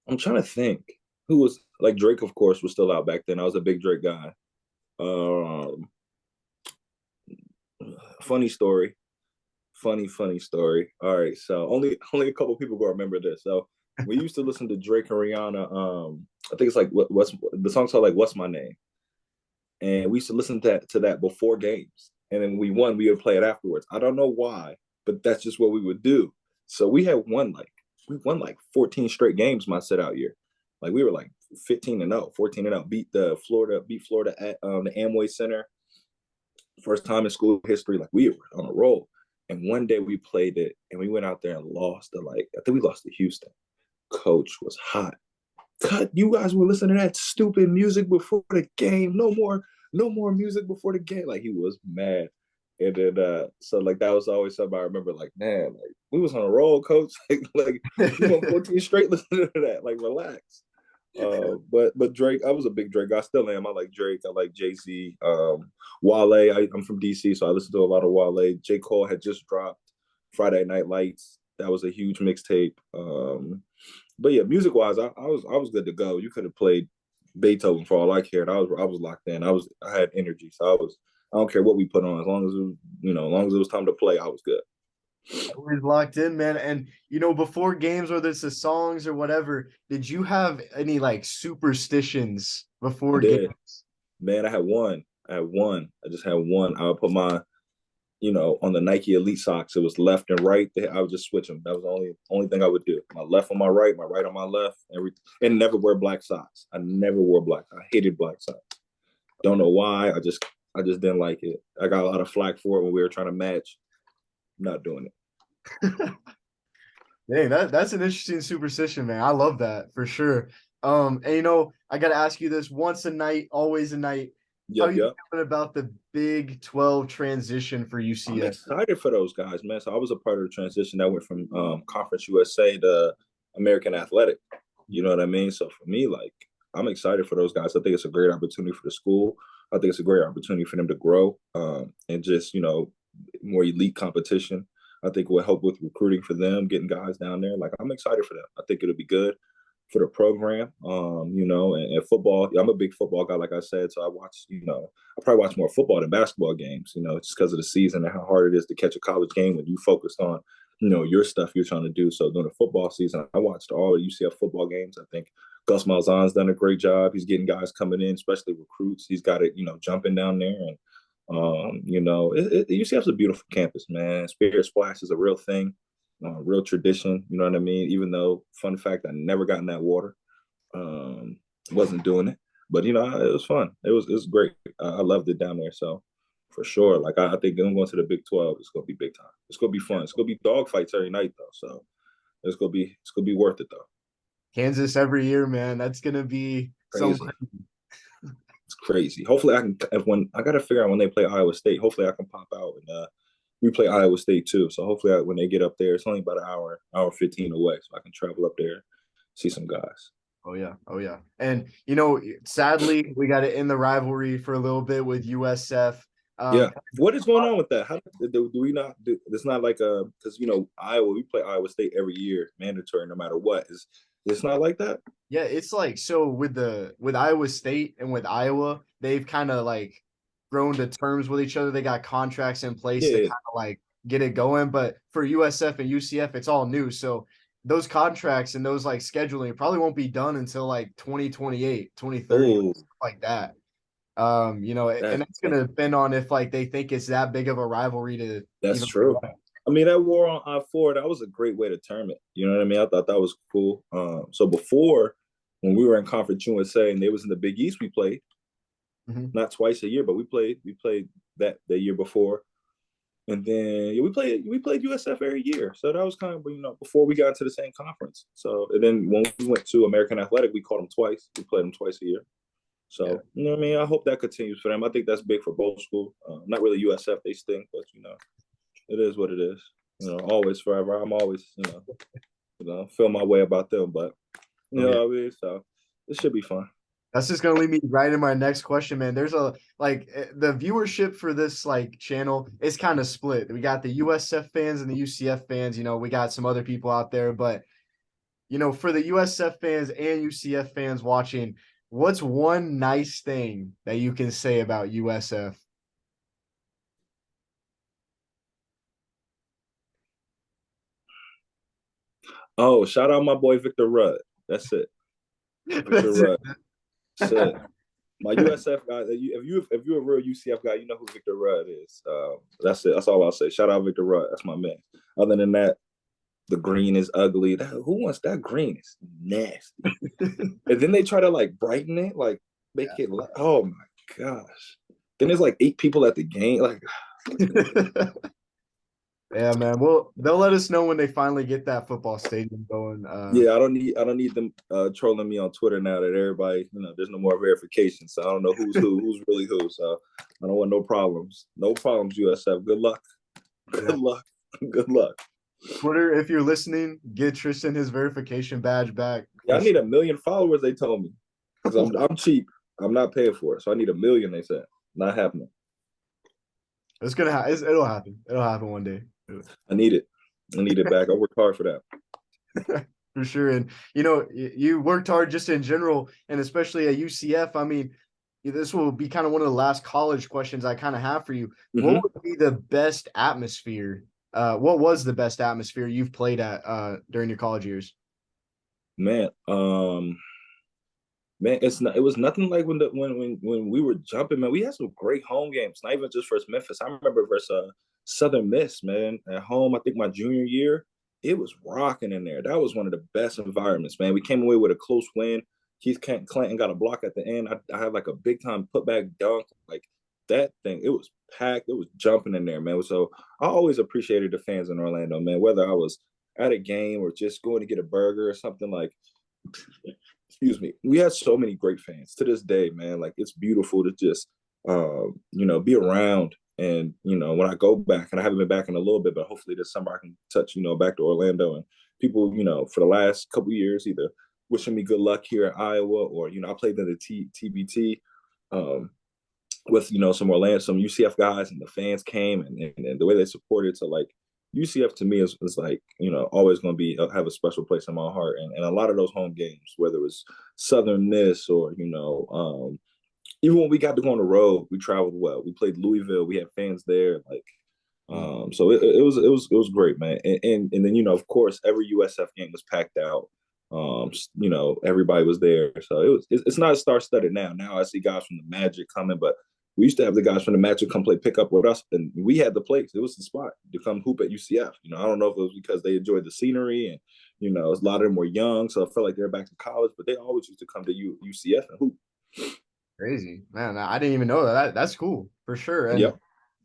I'm trying to think who was like Drake. Of course, was still out back then. I was a big Drake guy. Um, funny story. Funny story. All right, so only a couple people gonna remember this. So we used to listen to Drake and Rihanna. I think it's like what's the song's called like "What's My Name," and we used to listen to that before games. And then we won, we would play it afterwards. I don't know why, but that's just what we would do. So we won like 14 straight games my set out year. Like we were like 15-0, 14-0, beat Florida at the Amway Center. First time in school history, like we were on a roll. And one day we played it and we went out there and lost to like, I think we lost to Houston. Coach was hot. Cut, you guys were listening to that stupid music before the game. No more music before the game. Like he was mad. And then so like that was always something I remember, like, man, like we was on a roll, coach. like we went 14 straight listening to that. Like relax. But Drake, I was a big Drake guy. I still am. I like Drake. I like Jay-Z. Wale, I'm from DC, so I listen to a lot of Wale. J. Cole had just dropped Friday Night Lights. That was a huge mixtape. But yeah, music wise, I was good to go. You could have played Beethoven for all I cared. I was locked in. I had energy, so I don't care what we put on, as long as it was, as long as it was time to play, I was good. Always locked in, man. And before games, whether it's the songs or whatever, did you have any like superstitions I before did, games? man. I had one. I just had one. I would put my, on the Nike Elite socks. It was left and right. I would just switch them. That was the only thing I would do. My left on my right on my left. And never wear black socks. I never wore black. I hated black socks. Don't know why. I just didn't like it. I got a lot of flack for it when we were trying to match. Not doing it. Dang, that's an interesting superstition, man. I love that for sure. And I gotta ask you this: once a night, always a night. How are Yep, you yep. feeling about the Big 12 transition for I'm UCF? excited for those guys, man. So I was a part of the transition that went from Conference USA to American Athletic. You know what I mean? So for me, like, I'm excited for those guys. I think it's a great opportunity for the school. I think it's a great opportunity for them to grow and just, more elite competition. I think will help with recruiting for them, getting guys down there. Like, I'm excited for them. I think it'll be good for the program. And football. I'm a big football guy, like I said. So I probably watch more football than basketball games, just because of the season and how hard it is to catch a college game when you focused on, your stuff you're trying to do. So during the football season, I watched all the UCF football games. I think Gus Malzahn's done a great job. He's getting guys coming in, especially recruits. He's got it, jumping down there. And, UCF's a beautiful campus, man. Spirit Splash is a real thing, real tradition. You know what I mean? Even though, fun fact, I never got in that water. Wasn't doing it, but it was fun. It was great. I loved it down there. So for sure, like I think I'm going to the Big 12. It's gonna be big time. It's gonna be fun. It's gonna be dog fights every night though. So it's gonna be worth it though. Kansas every year, man. That's gonna be some. Crazy. It's crazy. Hopefully I can. When I gotta figure out when they play Iowa State. Hopefully I can pop out and we play Iowa State too. So hopefully when they get up there, it's only about an hour 15 away, so I can travel up there, see some guys. Oh yeah, oh yeah. And sadly, we got to end the rivalry for a little bit with USF. Yeah. What is going on with that? How do we not do? It's not like because Iowa, we play Iowa State every year, mandatory no matter what. It's not like that. Yeah, it's like so with Iowa State and with Iowa, they've kind of like grown to terms with each other. They got contracts in place to Yeah. kind of like get it going. But for USF and UCF, it's all new. So those contracts and those like scheduling probably won't be done until like 2028, 2030, Oh, like that. And that's that's gonna depend on if like they think it's that big of a rivalry to that's even. true. I mean, that war on I-4, that was a great way to term it. You know what I mean? I thought that was cool. So before, when we were in Conference USA and they was in the Big East, we played. Mhm. not twice a year, but we played that the year before. And then yeah, we played USF every year. So that was kind of before we got into the same conference. So and then when we went to American Athletic, we caught them twice. We played them twice a year. Yeah. So you know what I mean. I hope that continues for them. I think that's big for both schools. Not really USF, they stink, but it is what it is. Always forever. I'm always feel my way about them, but Oh yeah. what I mean. So it should be fun. That's just gonna lead me right in my next question, man. There's the viewership for this like channel is kind of split. We got the USF fans and the UCF fans. We got some other people out there, but for the USF fans and UCF fans watching, what's one nice thing that you can say about USF? Oh, shout out my boy Victor Rudd. That's it. Victor That's Rudd. That's it. it. My USF guy. If you're a real UCF guy, you know who Victor Rudd is. That's it. That's all I'll say. Shout out Victor Rudd. That's my man. Other than that, the green is ugly. Who wants that green? It's nasty. And then they try to like brighten it, like make it. Oh my gosh. Then there's like 8 people at the game. Like Yeah, man. Well, they'll let us know when they finally get that football stadium going. yeah, I don't need them trolling me on Twitter now that everybody, there's no more verification. So I don't know who's who's really who. So I don't want no problems. No problems, USF. Good luck. Yeah. Good luck. Good luck. Twitter, if you're listening, get Tristan his verification badge back Yeah, for I need sure. 1 million followers, they told me. Because I'm cheap. I'm not paying for it. So I need 1 million, they said. Not happening. It's gonna happen. It'll happen. It'll happen one day. I need it. I need it back. I worked hard for that. For sure. And you worked hard just in general, and especially at UCF. I mean, this will be kind of one of the last college questions I kind of have for you. What Mm-hmm. would be the best atmosphere? What was the best atmosphere you've played at during your college years? Man, it was nothing like when we were jumping, man. We had some great home games, not even just versus Memphis. I remember versus Southern Miss, man, at home. I think my junior year, it was rocking in there. That was one of the best environments, man. We came away with a close win. Keith Clanton got a block at the end. I had like a big time putback dunk, like that thing. It was packed. It was jumping in there, man. So I always appreciated the fans in Orlando, man. Whether I was at a game or just going to get a burger or something like excuse me, we had so many great fans to this day, man. Like it's beautiful to just be around. And when I go back, and I haven't been back in a little bit, but hopefully this summer I can touch back to Orlando, and people for the last couple of years either wishing me good luck here at Iowa, or I played in the TBT um, with some UCF guys, and the fans came, and the way they supported. So like UCF to me is like always going to be have a special place in my heart, and a lot of those home games, whether it was Southern Miss or even when we got to go on the road, we traveled well. We played Louisville, we had fans there, like so it was great, man. And then of course every USF game was packed out. Everybody was there, so it's not star studded now. Now I see guys from the Magic coming, but we used to have the guys from the Magic come play pickup with us, and we had the place. It was the spot to come hoop at UCF. I don't know if it was because they enjoyed the scenery, and a lot of them were young, so I felt like they're back to college. But they always used to come to UCF and hoop. Crazy, man. I didn't even know that. That's cool for sure. And Yep.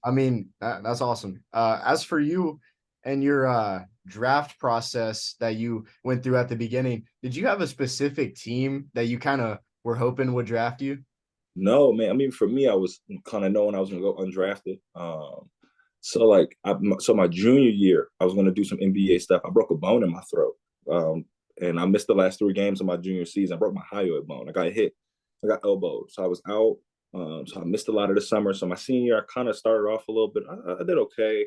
I mean, that's awesome. As for you and your draft process that you went through at the beginning, did you have a specific team that you kind of were hoping would draft you? No, man. I mean, for me, I was kind of knowing I was going to go undrafted. So like, so my junior year, I was going to do some NBA stuff. I broke a bone in my throat, and I missed the last 3 games of my junior season. I broke my hyoid bone. I got hit. I got elbowed, so I was out. So I missed a lot of the summer. So my senior year, I kind of started off a little bit. I did okay.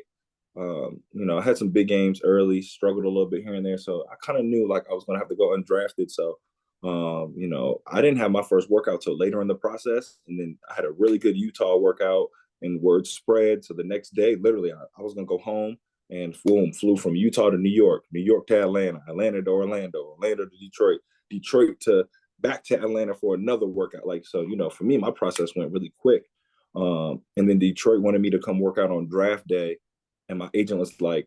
I had some big games early, struggled a little bit here and there. So I kind of knew like I was going to have to go undrafted. So I didn't have my first workout till later in the process. And then I had a really good Utah workout, and word spread. So the next day, literally, I was going to go home, and boom, flew from Utah to New York, New York to Atlanta, Atlanta to Orlando, Orlando to Detroit, Detroit to back to Atlanta for another workout. Like, so, for me, my process went really quick. And then Detroit wanted me to come work out on draft day. And my agent was like,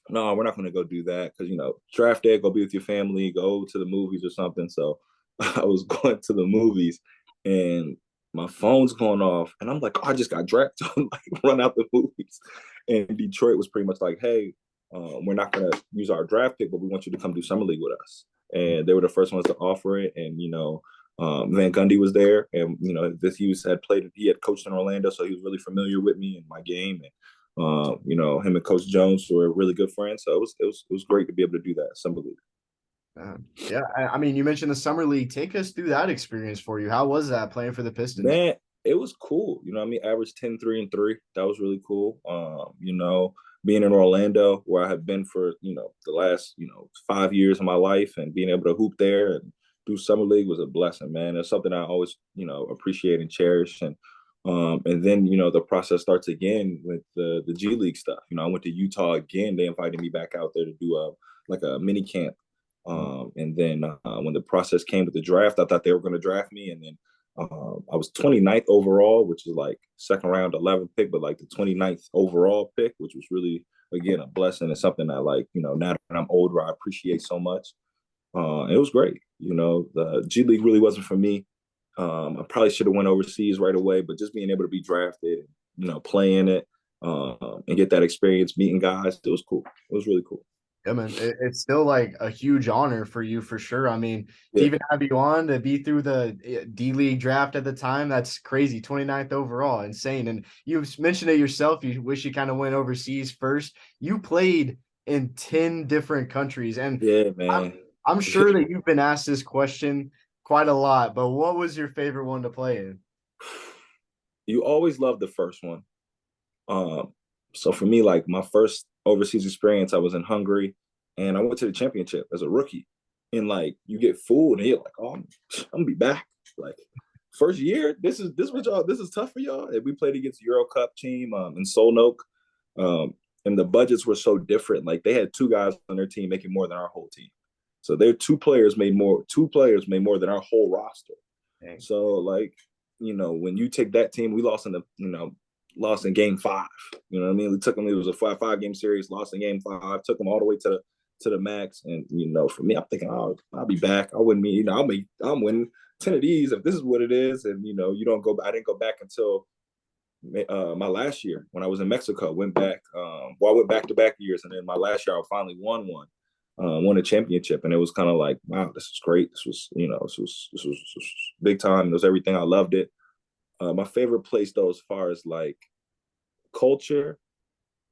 no, we're not going to go do that because, draft day, go be with your family, go to the movies or something. So I was going to the movies, and my phone's going off, and I'm like, oh, I just got drafted. I'm like, run out the movies. And Detroit was pretty much like, hey, we're not going to use our draft pick, but we want you to come do summer league with us. And they were the first ones to offer it. And Van Gundy was there, and this Hughes had played. He had coached in Orlando, so he was really familiar with me and my game. And him and Coach Jones were really good friends. So it was great to be able to do that summer league. Yeah, I mean, you mentioned the summer league. Take us through that experience for you. How was that playing for the Pistons? Man, it was cool. I mean, average 10, 3, and 3. That was really cool. Being in Orlando where I have been for, the last, 5 years of my life, and being able to hoop there and do summer league was a blessing, man. It's something I always, appreciate and cherish. And then, the process starts again with the G League stuff. I went to Utah again. They invited me back out there to do a mini camp. And then when the process came with the draft, I thought they were going to draft me. And then I was 29th overall, which is like second round 11th pick, but like the 29th overall pick, which was really, again, a blessing and something that, like, now that I'm older, I appreciate so much. It was great. The G League really wasn't for me. I probably should have went overseas right away, but just being able to be drafted, play in it, and get that experience, meeting guys, it was cool. It was really cool. Yeah, man, it's still like a huge honor for you for sure. I mean, to Yeah. even have you on to be through the D League draft at the time, that's crazy. 29th overall, insane. And you've mentioned it yourself. You wish you kind of went overseas first. You played in 10 different countries. And Yeah, I'm, man. I'm sure that you've been asked this question quite a lot, but what was your favorite one to play in? You always love the first one. So for me, like my first overseas experience, I was in Hungary, and I went to the championship as a rookie. And like you get fooled, and you're like, "Oh, I'm gonna be back." Like first year, this is tough for y'all. And we played against Euro Cup team in Solnoke, and the budgets were so different. Like they had two guys on their team making more than our whole team. So their two players made more than our whole roster. Dang. So like, when you take that team, we lost in game 5. You know what I mean? We took them, it was a five game series, lost in game 5, took them all the way to the max. And, for me, I'm thinking, oh, I'll be back. I wouldn't mean, I'm winning 10 of these if this is what it is. And, I didn't go back until my last year when I was in Mexico. Went back, I went back to back years. And then my last year, I finally won one. Won a championship, and it was kind of like, wow, this is great. This was big time. It was everything. I loved it. My favorite place, though, as far as like culture,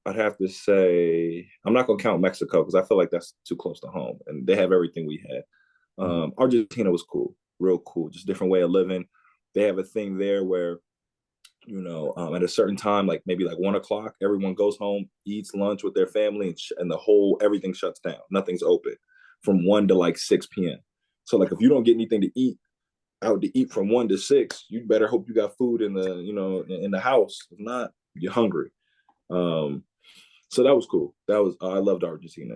I'd have to say I'm not gonna count Mexico because I feel like that's too close to home, and they have everything we had. Argentina was cool, real cool, just different way of living. They have a thing there where at a certain time, like maybe like 1 o'clock, everyone goes home, eats lunch with their family, and the whole everything shuts down. Nothing's open from 1 to like 6 p.m. So like if you don't get anything to eat out to eat from 1 to 6, you better hope you got food in the house. If not, you're hungry. So that was cool. I loved Argentina.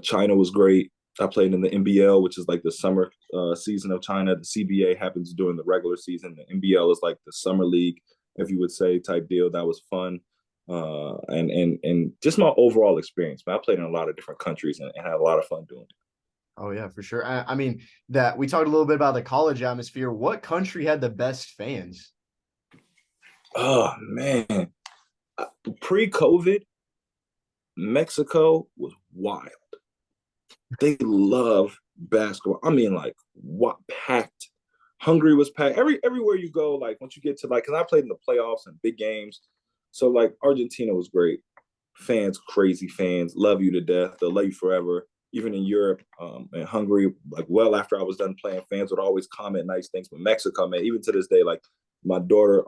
China was great. I played in the NBL, which is like the summer season of China. The CBA happens during the regular season. The NBL is like the summer league, if you would say, type deal. That was fun. And just my overall experience. I played in a lot of different countries and had a lot of fun doing it. Oh yeah, for sure. I mean, that we talked a little bit about the college atmosphere. What country had the best fans? Oh man, pre-COVID, Mexico was wild. They love basketball. I mean, like what packed. Hungary was packed. Everywhere you go, like once you get to like, because I played in the playoffs and big games, so like Argentina was great. Fans, crazy fans, love you to death. They'll love you forever. Even in Europe and Hungary, like well after I was done playing, fans would always comment nice things. But Mexico, man, even to this day, like my daughter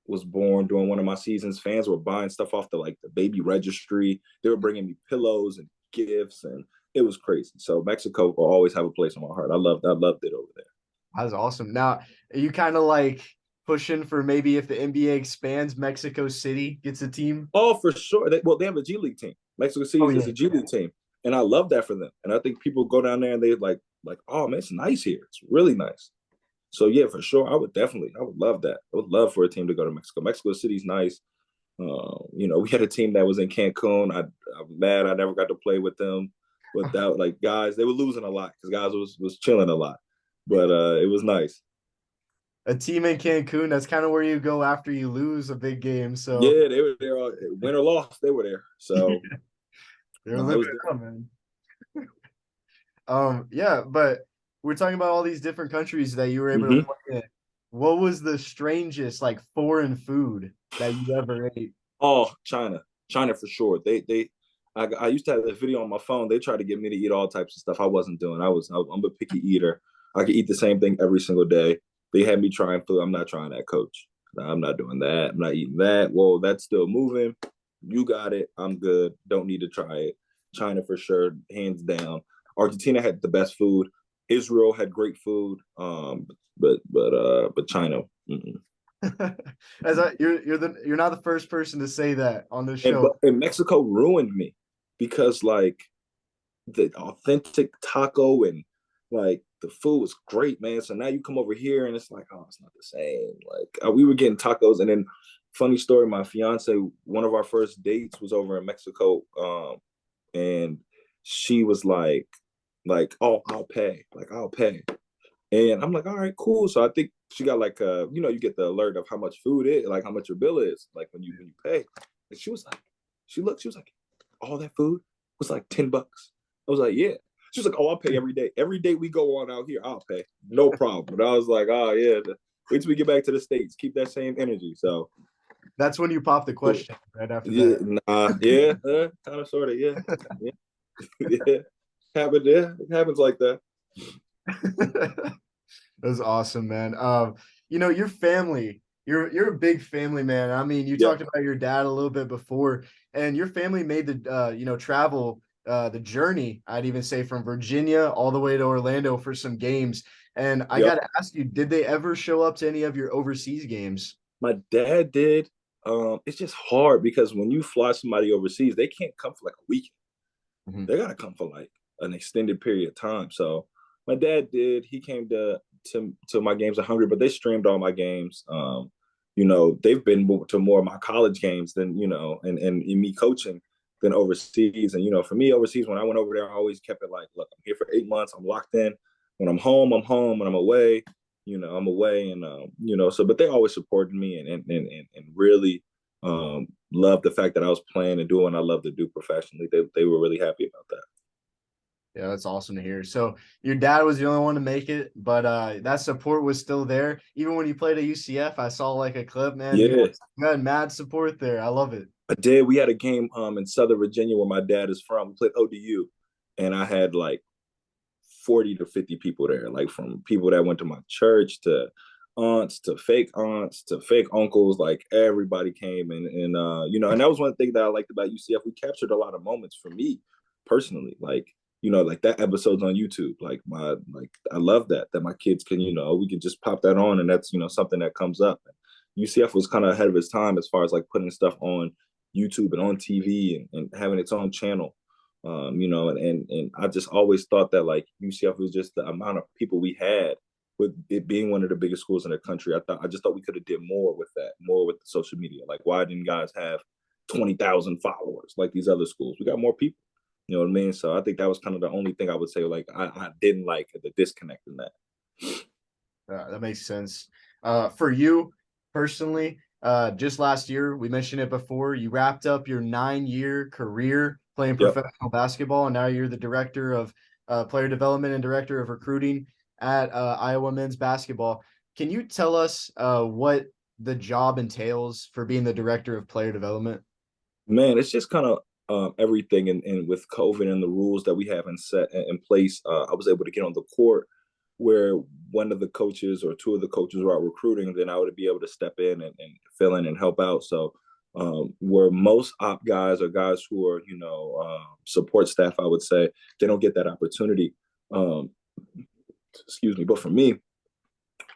was born during one of my seasons. Fans were buying stuff off the baby registry. They were bringing me pillows and gifts, and it was crazy. So Mexico will always have a place in my heart. I loved it over there. That was awesome. Now, are you kind of like pushing for maybe if the NBA expands, Mexico City gets a team? Oh, for sure. They have a G League team. Mexico City Oh is yeah. a G League team, and I love that for them. And I think people go down there and they like, oh man, it's nice here. It's really nice. So yeah, for sure, I would love that. I would love for a team to go to Mexico. Mexico City's nice. We had a team that was in Cancun. I'm mad I never got to play with them. Without like guys, they were losing a lot because guys was chilling a lot, but it was nice. a team in Cancun. That's kind of where you go after you lose a big game. So Yeah, they were there. Win or loss, they were there. So they're no, it living was it different. up, man. Yeah, but we're talking about all these different countries that you were able to Hmm. play in. What was the strangest like foreign food that you ever ate? Oh, China for sure. I used to have that video on my phone. They tried to get me to eat all types of stuff. I wasn't doing. I'm a picky eater. I could eat the same thing every single day. They had me trying food. I'm not trying that, coach. No, I'm not doing that. I'm not eating that. Whoa, that's still moving. You got it. I'm good. Don't need to try it. China for sure, hands down. Argentina had the best food. Israel had great food. But China. Mm-mm. You're not the first person to say that on this And show. Mexico ruined me because like the authentic taco and like the food was great, man. So now you come over here and it's like, oh, it's not the same. Like we were getting tacos, and then funny story, my fiance, one of our first dates was over in Mexico, and she was oh, I'll pay, and I'm like, all right, cool. So I think she got like you get the alert of how much food is, like how much your bill is, like when you pay. And she was like, she was like, all that food was like $10. I was like, yeah. She was like, oh, I'll pay every day. Every day we go on out here, I'll pay. No problem. But I was like, oh yeah, wait till we get back to the States. Keep that same energy. So That's when you pop the cool. question right after Yeah, that. yeah, kind of sort of, yeah. Yeah. Yeah. Yeah, it happens like that. That's awesome, man. Your family, you're a big family man. I mean, you Yep. talked about your dad a little bit before, and your family made the travel the journey, I'd even say from Virginia all the way to Orlando for some games. And I Yep. gotta ask you, did they ever show up to any of your overseas games? My dad did. It's just hard because when you fly somebody overseas, they can't come for like a week. Mhm. They gotta come for like an extended period of time. So my dad did. He came to my games in Hungary, but they streamed all my games. They've been to more of my college games than and in me coaching than overseas. And for me overseas, when I went over there, I always kept it like, look, I'm here for 8 months. I'm locked in. When I'm home, I'm home. When I'm away, I'm away. And so but they always supported me and really loved the fact that I was playing and doing what I love to do professionally. They were really happy about that. Yeah, that's awesome to hear. So your dad was the only one to make it, but that support was still there. Even when you played at UCF, I saw like a clip, man. Yeah, You had mad support there. I love it. I did. We had a game in Southern Virginia where my dad is from. We played ODU, and I had like 40 to 50 people there, like from people that went to my church to aunts to fake uncles. Like everybody came, and that was one thing that I liked about UCF. We captured a lot of moments for me personally, like that episode's on YouTube. Like I love that my kids can, we can just pop that on, and that's something that comes up. UCF was kind of ahead of its time as far as like putting stuff on YouTube and on TV and having its own channel. And I just always thought that like UCF was just the amount of people we had with it being one of the biggest schools in the country. I just thought we could have did more with that, more with the social media. Like, why didn't guys have 20,000 followers like these other schools? We got more people. You know what I mean? So I think that was kind of the only thing I would say. Like, I didn't like the disconnect in that. That makes sense. For you personally, just last year, we mentioned it before, you wrapped up your 9-year career playing Yep. professional basketball, and now you're the director of player development and director of recruiting at Iowa men's basketball. Can you tell us what the job entails for being the director of player development? Man, it's just kind of everything. And with COVID and the rules that we have in place, I was able to get on the court where one of the coaches or two of the coaches were out recruiting, then I would be able to step in and fill in and help out. So where most op guys or guys who are, support staff, I would say, they don't get that opportunity. Um, excuse me. But for me,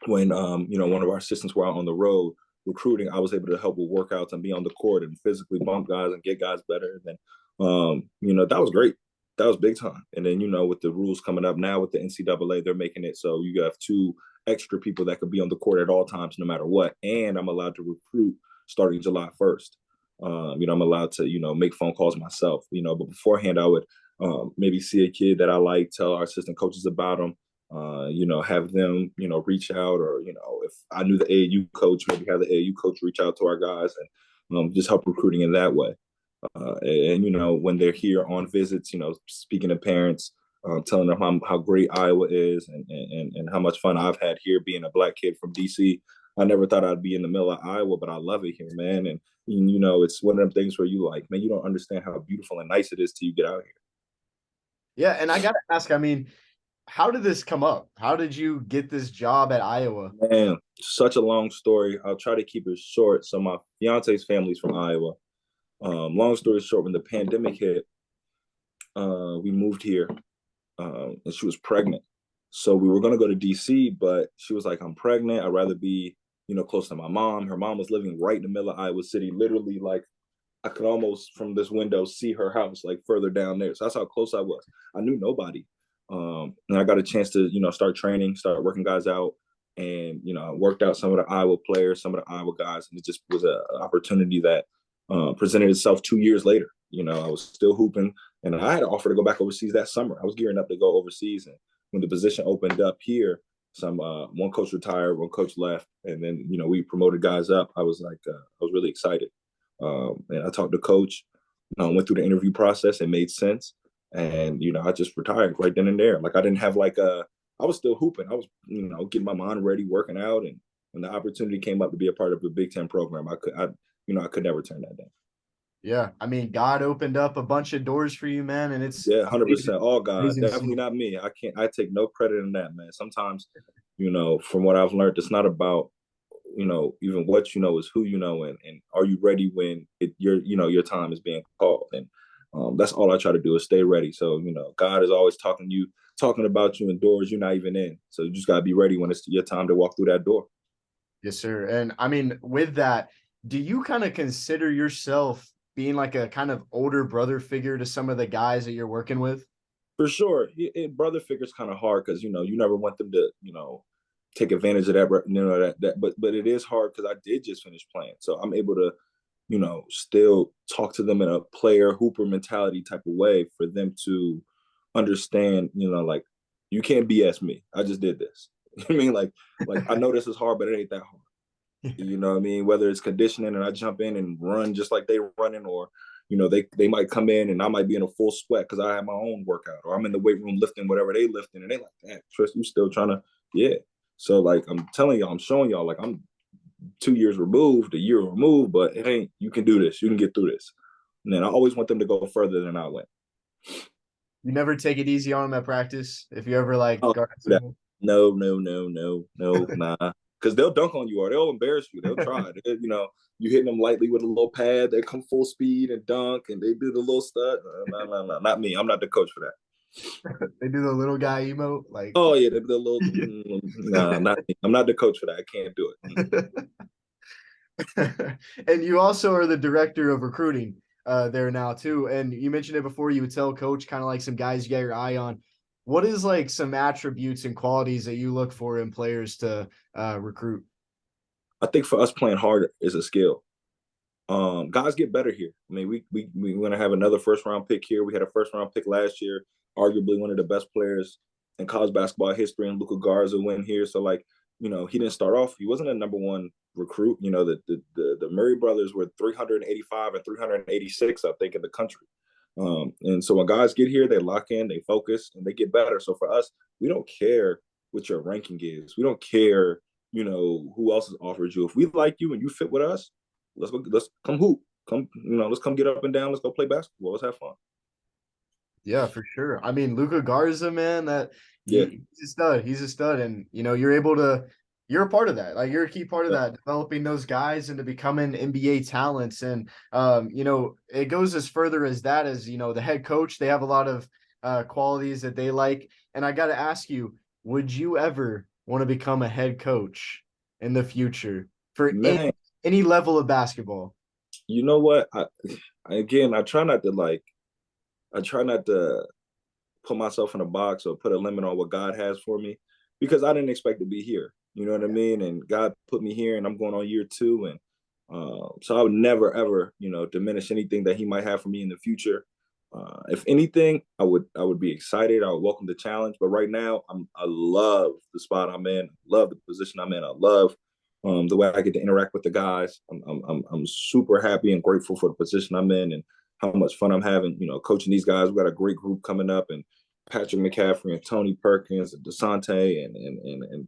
when one of our assistants were out on the road recruiting, I was able to help with workouts and be on the court and physically bump guys and get guys better. And then that was great. That was big time. And then with the rules coming up now with the NCAA, they're making it so you have two extra people that could be on the court at all times, no matter what. And I'm allowed to recruit starting July 1st. I'm allowed to make phone calls myself. But beforehand, I would maybe see a kid that I like, tell our assistant coaches about them, have them, reach out, or, if I knew the AAU coach, maybe have the AAU coach reach out to our guys and just help recruiting in that way. When they're here on visits, speaking to parents, telling them how great Iowa is and how much fun I've had here being a black kid from DC. I never thought I'd be in the middle of Iowa, but I love it here, man. And it's one of them things where you like, man, you don't understand how beautiful and nice it is till you get out here. Yeah, and I gotta ask, I mean, how did this come up? How did you get this job at Iowa? Man, such a long story. I'll try to keep it short. So my fiance's family's from Iowa. Long story short, when the pandemic hit, we moved here, and she was pregnant. So we were going to go to DC, but she was like, I'm pregnant. I'd rather be, close to my mom. Her mom was living right in the middle of Iowa City, literally like I could almost from this window see her house like further down there. So that's how close I was. I knew nobody. And I got a chance to, start training, start working guys out. And, I worked out some of the Iowa players, some of the Iowa guys. And it just was an opportunity that presented itself 2 years later. I was still hooping, and I had an offer to go back overseas that summer. I was gearing up to go overseas. And when the position opened up here, one coach retired, one coach left. And then, we promoted guys up. I was like, I was really excited. And I talked to coach, went through the interview process. It made sense. And, I just retired right then and there. Like I didn't have I was still hooping. I was, getting my mind ready, working out. And when the opportunity came up to be a part of a Big Ten program, I could never turn that down. Yeah, I mean, God opened up a bunch of doors for you, man, and it's 100%. All God, amazing definitely not me. I take no credit in that, man. Sometimes, from what I've learned, it's not about, even what you know is who you know, and are you ready when your time is being called. And that's all I try to do is stay ready. So, God is always talking about you in doors you're not even in. So you just gotta be ready when it's your time to walk through that door. Yes, sir. And I mean, with that, do you kind of consider yourself being like a kind of older brother figure to some of the guys that you're working with? For sure. Brother figure's kind of hard because, you never want them to, take advantage of that, but it is hard because I did just finish playing. So I'm able to, still talk to them in a player hooper mentality type of way for them to understand, like you can't BS me. I just did this. I mean, like I know this is hard, but it ain't that hard. You know what I mean? Whether it's conditioning and I jump in and run just like they running, or they might come in and I might be in a full sweat because I have my own workout, or I'm in the weight room lifting whatever they lifting, and they like, damn, Tristan, you still trying to, yeah. So like I'm telling y'all, I'm showing y'all like I'm 2 years removed, a year removed, but it ain't. You can do this. You can get through this. And then I always want them to go further than I went. You never take it easy on them at practice if you ever like Oh, guard no, nah. Because they'll dunk on you or they'll embarrass you. They'll try. You hitting them lightly with a little pad. They come full speed and dunk, and they do the little stud. No, not me. I'm not the coach for that. They do the little guy emote, like. Oh yeah, the little. Nah, not me. I'm not the coach for that. I can't do it. And you also are the director of recruiting there now too. And you mentioned it before. You would tell coach kind of like some guys you got your eye on. What is like some attributes and qualities that you look for in players to recruit? I think for us, playing hard is a skill. Guys get better here. I mean, we want to have another first round pick here. We had a first round pick last year, arguably one of the best players in college basketball history, and Luka Garza went here. So like, he didn't start off. He wasn't a number one recruit. The Murray brothers were 385 and 386, I think, in the country. And so when guys get here, they lock in, they focus, and they get better. So for us, we don't care what your ranking is. We don't care, who else has offered you. If we like you and you fit with us, let's go. Let's come hoop. Let's come get up and down. Let's go play basketball. Let's have fun. Yeah, for sure. I mean, Luka Garza, man, Yeah, he's a stud. He's a stud, and you're a part of that. Like you're a key part of that, developing those guys into becoming NBA talents. And it goes as further as that as the head coach. They have a lot of qualities that they like. And I got to ask you, would you ever want to become a head coach in the future for man. any level of basketball? You know what? Again, I try not to put myself in a box or put a limit on what God has for me, because I didn't expect to be here. You know what I mean? And God put me here, and I'm going on year 2, and so I would never ever diminish anything that He might have for me in the future. If anything, I would be excited. I would welcome the challenge. But right now, I love the spot I'm in. Love the position I'm in. I love the way I get to interact with the guys. I'm super happy and grateful for the position I'm in and how much fun I'm having. Coaching these guys. We got a great group coming up, and Patrick McCaffrey and Tony Perkins and Desante and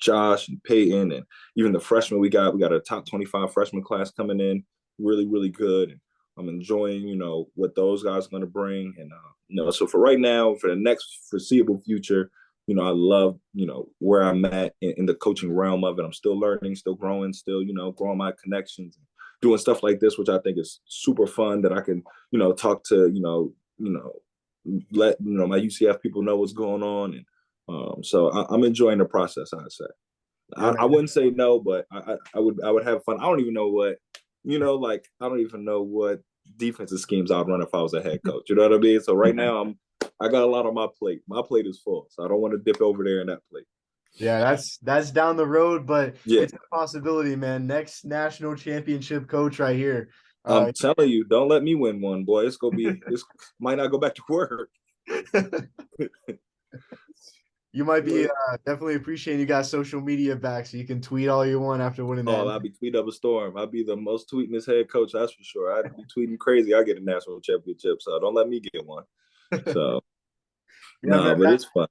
Josh and Peyton and even the freshmen we got. We got a top 25 freshman class coming in. Really, really good. I'm enjoying, what those guys are going to bring. And, so for right now, for the next foreseeable future, I love, where I'm at in the coaching realm of it. I'm still learning, still growing, still, growing my connections, doing stuff like this, which I think is super fun that I can, talk to, let, my UCF people know what's going on. And so I'm enjoying the process, I'd say. Yeah, I wouldn't say no, but I would have fun. I don't even know what like I don't even know what defensive schemes I'd run if I was a head coach. You know what I mean? So right now I got a lot on my plate. My plate is full, so I don't want to dip over there in that plate. yeah, that's down the road, but Yeah, it's a possibility, man. Next national championship coach right here. I'm telling you, don't let me win one, boy. It's might not go back to work. You might be definitely appreciating you got social media back, so you can tweet all you want after winning Oh, that. I'll be tweeting up a storm. I'll be the most tweetingest head coach, that's for sure. I'd be tweeting crazy. I get a national championship, so don't let me get one. So Yeah, man. no, but it's fun.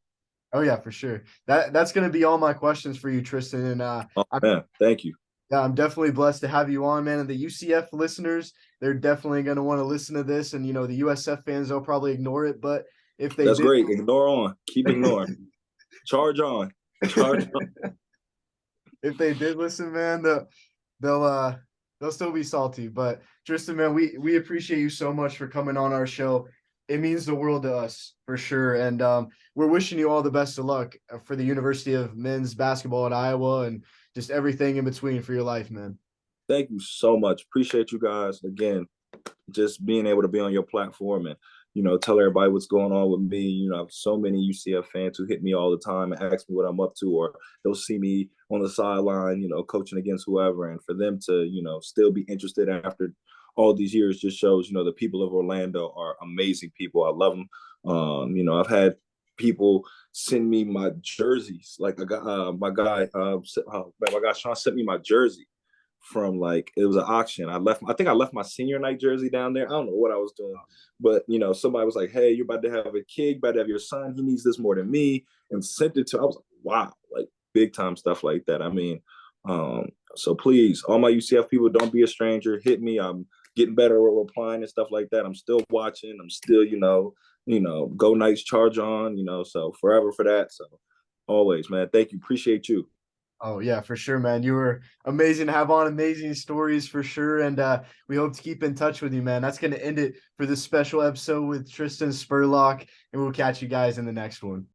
Oh yeah, for sure. That's gonna be all my questions for you, Tristan. And Oh man, thank you. yeah, I'm definitely blessed to have you on, man. And the UCF listeners, they're definitely gonna want to listen to this. And the USF fans, they'll probably ignore it, but if they That's did, great. Ignore on. Keep ignoring. Charge on. Charge on. if they did listen, man, they'll they'll still be salty. But Tristan, man, we appreciate you so much for coming on our show. It means the world to us for sure. And we're wishing you all the best of luck for the University of Men's Basketball at Iowa and just everything in between for your life, man. Thank you so much. Appreciate you guys. Again, just being able to be on your platform and tell everybody what's going on with me. I have so many UCF fans who hit me all the time and ask me what I'm up to, or they'll see me on the sideline, coaching against whoever. And for them to, still be interested after all these years just shows, the people of Orlando are amazing people. I love them. I've had people send me my jerseys. Like my guy Sean sent me my jersey from, like, it was an auction. I think I left my senior night jersey down there. I don't know what I was doing, but somebody was like, "Hey, you're about to have a kid, about to have your son. He needs this more than me," and sent it to. I was like, "Wow!" Like big time stuff like that. I mean, so please, all my UCF people, don't be a stranger. Hit me. I'm getting better at replying and stuff like that. I'm still watching. I'm still, go Knights, charge on. So forever for that. So always, man. Thank you. Appreciate you. Oh yeah, for sure, man. You were amazing to have on, amazing stories for sure. And we hope to keep in touch with you, man. That's gonna end it for this special episode with Tristan Spurlock, and we'll catch you guys in the next one.